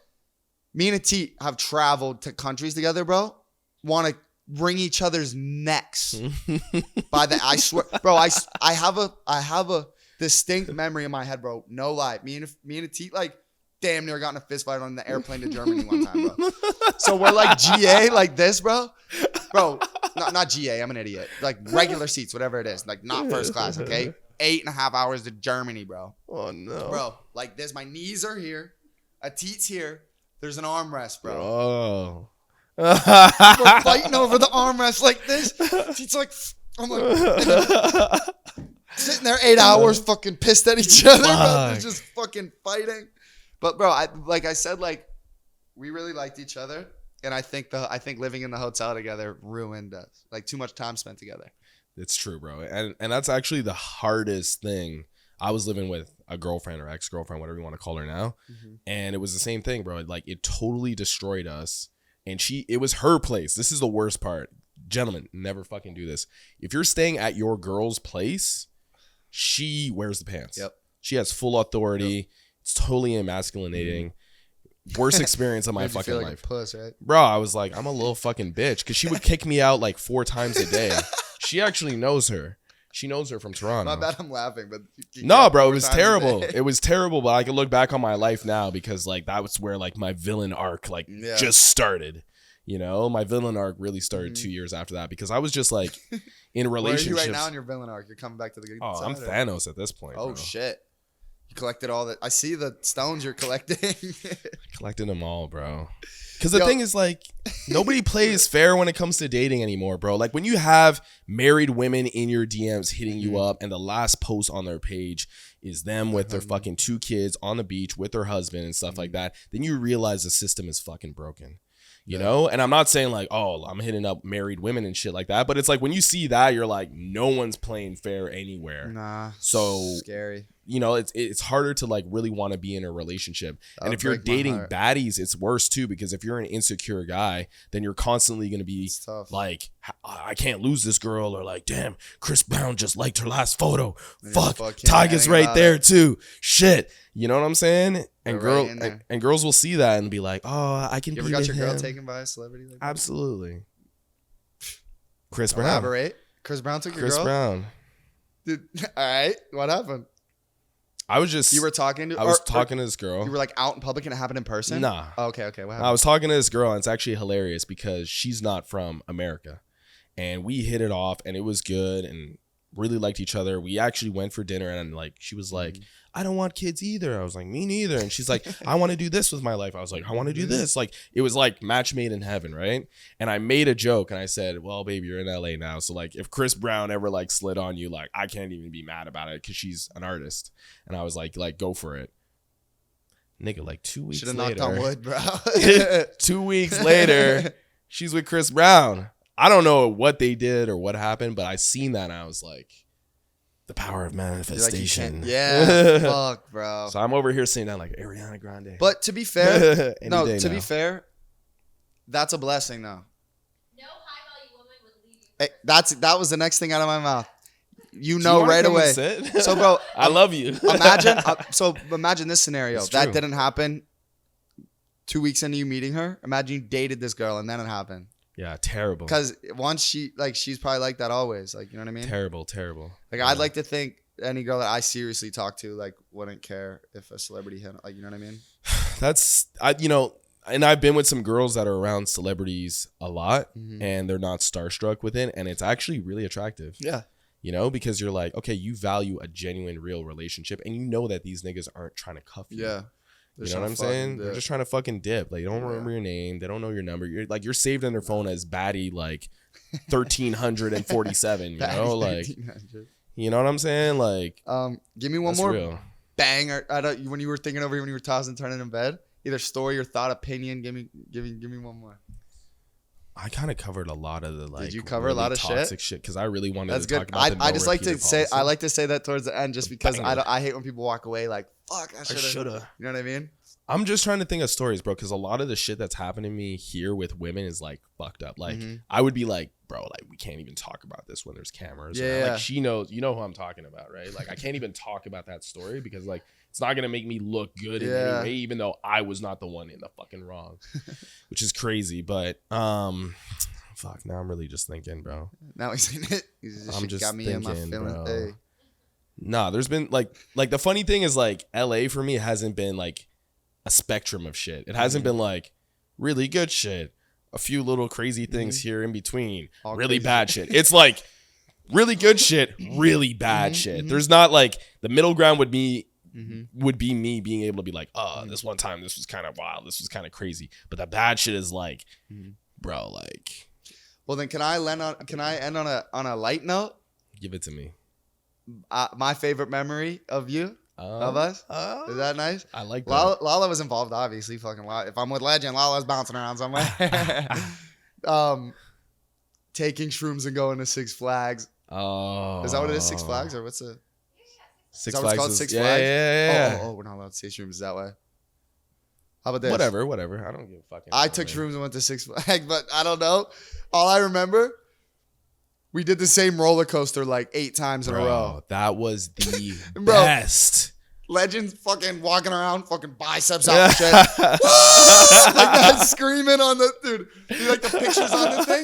Me and Atit have traveled to countries together, bro. Want to wring each other's necks by the. I swear, bro. I have a distinct memory in my head, bro. No lie. Me and Atit like damn near got in a fist fight on the airplane to Germany one time, bro. So we're like GA like this, bro. Bro, not GA. I'm an idiot. Like regular seats, whatever it is. Like not first class, okay? 8.5 hours to Germany, bro. oh no, Bro, like this. My knees are here. Ateet's here. There's an armrest, bro. Oh. We're fighting over the armrest like this. Ateet's like, I'm like, sitting there 8 hours fucking pissed at each other, bro. They're Fuck. just fucking fighting. But bro, like I said, like we really liked each other. And I think living in the hotel together ruined us. Like too much time spent together. It's true, bro. And that's actually the hardest thing. I was living with a girlfriend or ex-girlfriend, whatever you want to call her now. Mm-hmm. And it was the same thing, bro. Like it totally destroyed us. And it was her place. This is the worst part. Gentlemen, never fucking do this. If you're staying at your girl's place, she wears the pants. Yep. She has full authority. Yep. It's totally emasculating. Worst experience of my Made you fucking feel like life. a puss, right? Bro, I was like, I'm a little fucking bitch. Because she would kick me out like 4 times a day. She actually knows her. She knows her from Toronto. My bad, I'm laughing, but No, bro, it 4 was times a terrible. day. It was terrible, but I can look back on my life now because like that was where like my villain arc like Yeah. just started. You know, my villain arc really started Mhm. 2 years after that because I was just like in Where are relationships. you right now in your villain arc? You're coming back to the good Oh, I'm side, or- Thanos at this point. Oh bro. shit! You collected all that. I see the stones you're collecting. Collecting them all, bro. Because the Yo. thing is, like, nobody plays fair when it comes to dating anymore, bro. Like, when you have married women in your DMs hitting you Mhm. up, and the last post on their page is them with their fucking 2 kids on the beach with their husband and stuff like that, then you realize the system is fucking broken. You Yeah. know? And I'm not saying, like, oh, I'm hitting up married women and shit like that, but it's like when you see that, you're like, no one's playing fair anywhere. Nah. So- scary. You know, it's harder to like really want to be in a relationship. That And would if you're break my dating heart. baddies, it's worse too, because if you're an insecure guy, then you're constantly going to be It's tough. like, I can't lose this girl, or like, damn, Chris Brown just liked her last photo. Yeah, Fuck, fucking Tiger's adding right about there it. too. Shit. You know what I'm saying? They're And right in there. and girls will see that and be like, oh, I can You be ever got with your girl him. taken by a celebrity? Like that? Absolutely. Chris Brown. Elaborate. Chris Brown took your Chris girl. Brown. Dude, all right. What happened? I was just, You were talking to. I was or talking to this girl. You were like out in public and it happened in person. Nah. Oh, okay. Okay. What I happened? was talking to this girl, and it's actually hilarious because she's not from America. And we hit it off, and it was good, and really liked each other. We actually went for dinner, and like she was like, I don't want kids either. I was like, me neither. And she's like, I want to do this with my life. I was like, I want to do this. Like, it was like match made in heaven, right? And I made a joke, and I said, well, baby, you're in LA now. So like, if Chris Brown ever like slid on you, like, I can't even be mad about it because she's an artist. And I was like, go for it. Nigga, like 2 weeks Should have later. knocked on wood, bro. 2 weeks later, she's with Chris Brown. I don't know what they did or what happened, but I seen that and I was like, the power of manifestation. Yeah, fuck, bro. So I'm over here saying that like Ariana Grande. But to be fair, Any day now. be fair, that's a blessing, though. No high-value woman would leave you. Hey, that was the next thing out of my mouth. You Do know wanna right come and away. sit? So, bro, I love you. imagine this scenario. It's That true. didn't happen 2 weeks into you meeting her. Imagine you dated this girl and then it happened. Yeah, terrible. Because once she's probably like that always. Like, you know what I mean? Terrible. Like, Yeah. I'd like to think any girl that I seriously talk to, like, wouldn't care if a celebrity hit, like, you know what I mean? And I've been with some girls that are around celebrities a lot Mhm. and they're not starstruck with it. And it's actually really attractive. Yeah. You know, because you're like, okay, you value a genuine, real relationship, and you know that these niggas aren't trying to cuff you. Yeah. You know what I'm saying? They're just trying to fucking dip. Like, they don't Yeah. remember your name. They don't know your number. You're saved on their phone as baddie, like 1347. You know, like, you know what I'm saying? Like, give me one that's more real. banger. When you were thinking over here when you were tossing, turning in bed, either story or thought, opinion. Give me one more. I kind of covered a lot of the like. Did you cover a lot of shit? toxic shit? Because I really wanted That's to talk good. about the I just like to no-repeater say policy. I like to say that towards the end just because Banger. I hate when people walk away like fuck. I I should shoulda. have. You know what I mean? I'm just trying to think of stories, bro, because a lot of the shit that's happening to me here with women is like fucked up. Like, Mhm. I would be like, bro, like we can't even talk about this when there's cameras. Yeah, around. yeah. Like, she knows, you know who I'm talking about, right? Like, I can't even talk about that story because like it's not gonna make me look good in Yeah. any way, even though I was not the one in the fucking wrong, which is crazy. But fuck, now I'm really just thinking, bro. Now he's in it. He's I'm just got me in my thinking, feeling. bro. Hey. Nah, there's been like the funny thing is like LA for me hasn't been like a spectrum of shit. It hasn't been like really good shit, a few little crazy things here in between, All really crazy. bad shit. It's like really good shit, really bad shit. There's not like the middle ground would be me being able to be like, oh, this one time this was kind of wild, this was kind of crazy. But the bad shit is like, bro, like Well then, can I end on a light note? give it to me. My favorite memory of you, of us. Is that nice? I like that. Lala was involved, obviously. Fucking Lala. If I'm with Legend, Lala's bouncing around somewhere. Taking shrooms and going to Six Flags. Oh, Is that what it is? Six Flags or what's it? Six Is that what it's Flags called? is- Six yeah, Flags? Yeah. Oh, we're not allowed to say shrooms that way. How about this? Whatever. I don't give a fucking. I took shrooms and went to Six Flags, but I don't know. All I remember, we did the same roller coaster like 8 times in a row. That was the Bro. best. Legends fucking walking around, fucking biceps out and shit. Like that, screaming on the dude. See like the pictures on the thing?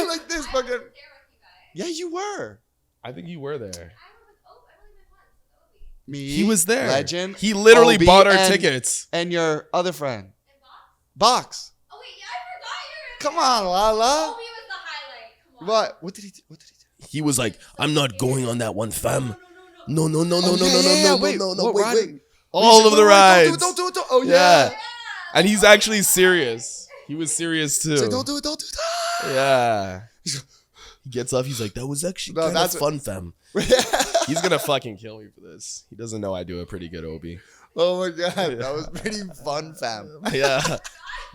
Like this I fucking. wasn't there with you guys. Yeah, you were. I think you were there. I was with Obi. I only been once with Obi. Me. He was there. Legend. He literally Obi, bought our and- tickets. And your other friend, And Box? Box. Oh wait, yeah, I forgot Come you're on, Lala. Obi was the highlight. Come on. What did he do? He was like, "I'm not going on that one, fam. No, no, no, no, Oh, no, yeah, no, yeah, yeah. no, Wait, no, no, what wait, ride? wait. Oh, All of the rides. Don't do it. Oh Yeah. yeah. And he's actually serious. He was serious too. Say, don't do it. Don't do that. Yeah. He gets up. He's like, "That was actually No, kind of that's fun, fam." He's gonna fucking kill me for this. He doesn't know I do a pretty good Obi. Oh my god, that was pretty fun, fam. Yeah.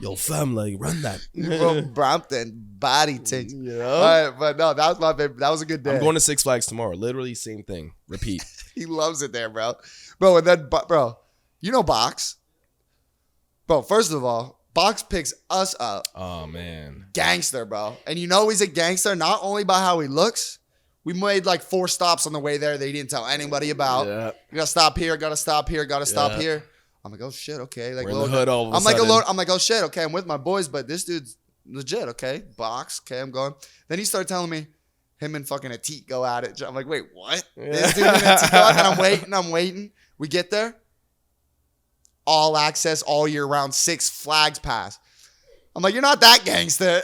Yo, fam, like run that. From Brampton, body ting. You know? All right, but no, that was my favorite. That was a good day. I'm going to Six Flags tomorrow. Literally same thing. Repeat. He loves it there, bro. Bro, and then, bro, you know Box. Bro, first of all, Box picks us up. Oh man. Gangster, bro. And you know he's a gangster not only by how he looks. We made like 4 stops on the way there. They didn't tell anybody about. Yeah. You gotta stop here. Gotta stop here. Gotta stop Yeah. here. I'm like, oh shit, okay. Like, We're in the Lord- hood all of a I'm like, sudden. I'm like, oh shit, okay. I'm with my boys, but this dude's legit, okay. Box, okay. I'm going. Then he started telling me, him and fucking Atik go at it. I'm like, wait, what? This dude and Atik go at it. And I'm waiting. We get there. All access, all year round, 6 Flags pass. I'm like, you're not that gangster.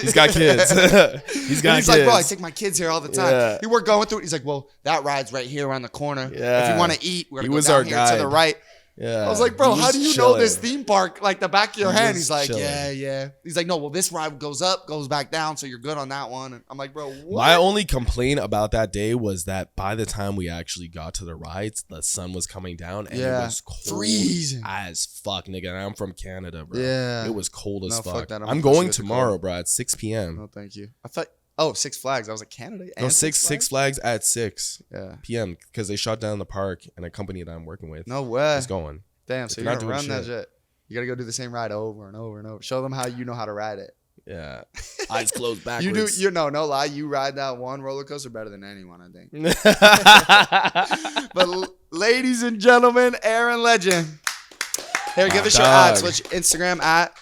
He's got kids. He's got He's kids. like, bro, I take my kids here all the time. Yeah. We're going through it. He's like, well, that ride's right here around the corner. Yeah. If you want to eat, we're He gonna go was down our here to the guide. right. Yeah. I was like, bro, he how was do you know chilling. this theme park like the back of your He hand? was He's like, chilling. yeah. He's like, no, well, this ride goes up, goes back down, so you're good on that one. And I'm like, bro, what? My only complaint about that day was that by the time we actually got to the rides, the sun was coming down and it was cold freezing as fuck, nigga. And I'm from Canada, bro. Yeah. It was cold as No, fuck fuck. that. I'm I'm pushing going it to tomorrow, cold. bro, at 6 p.m. No, thank you. I thought, oh, Six Flags. I was like, Canada? No, And Six Flags at 6 Yeah. p.m. because they shut down the park and a company that I'm working with No way. is going. Damn, so They're you're not going to doing run that shit. You got to go do the same ride over and over and over. Show them how you know how to ride it. Yeah. Eyes closed backwards. You do, no lie. You ride that one roller coaster better than anyone, I think. But ladies and gentlemen, Eren Legend. Here, give us your dog. ads. What's your Instagram at?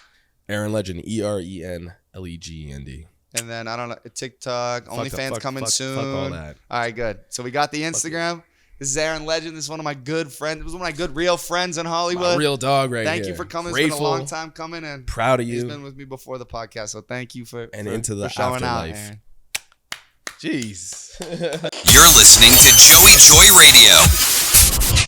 Eren Legend, ErenLegend. And then, I don't know, TikTok, OnlyFans coming soon. Fuck all that. All right, good. So we got the Instagram. This is Eren Legend. This is one of my good friends. This was one of my good real friends in Hollywood. My real dog right Thank here. you for coming. Grateful, It's been a long time coming, and proud of he's you. been with me before the podcast. So thank you for Into the showing afterlife. out, Eren. Jeez. You're listening to Joey Joy Radio.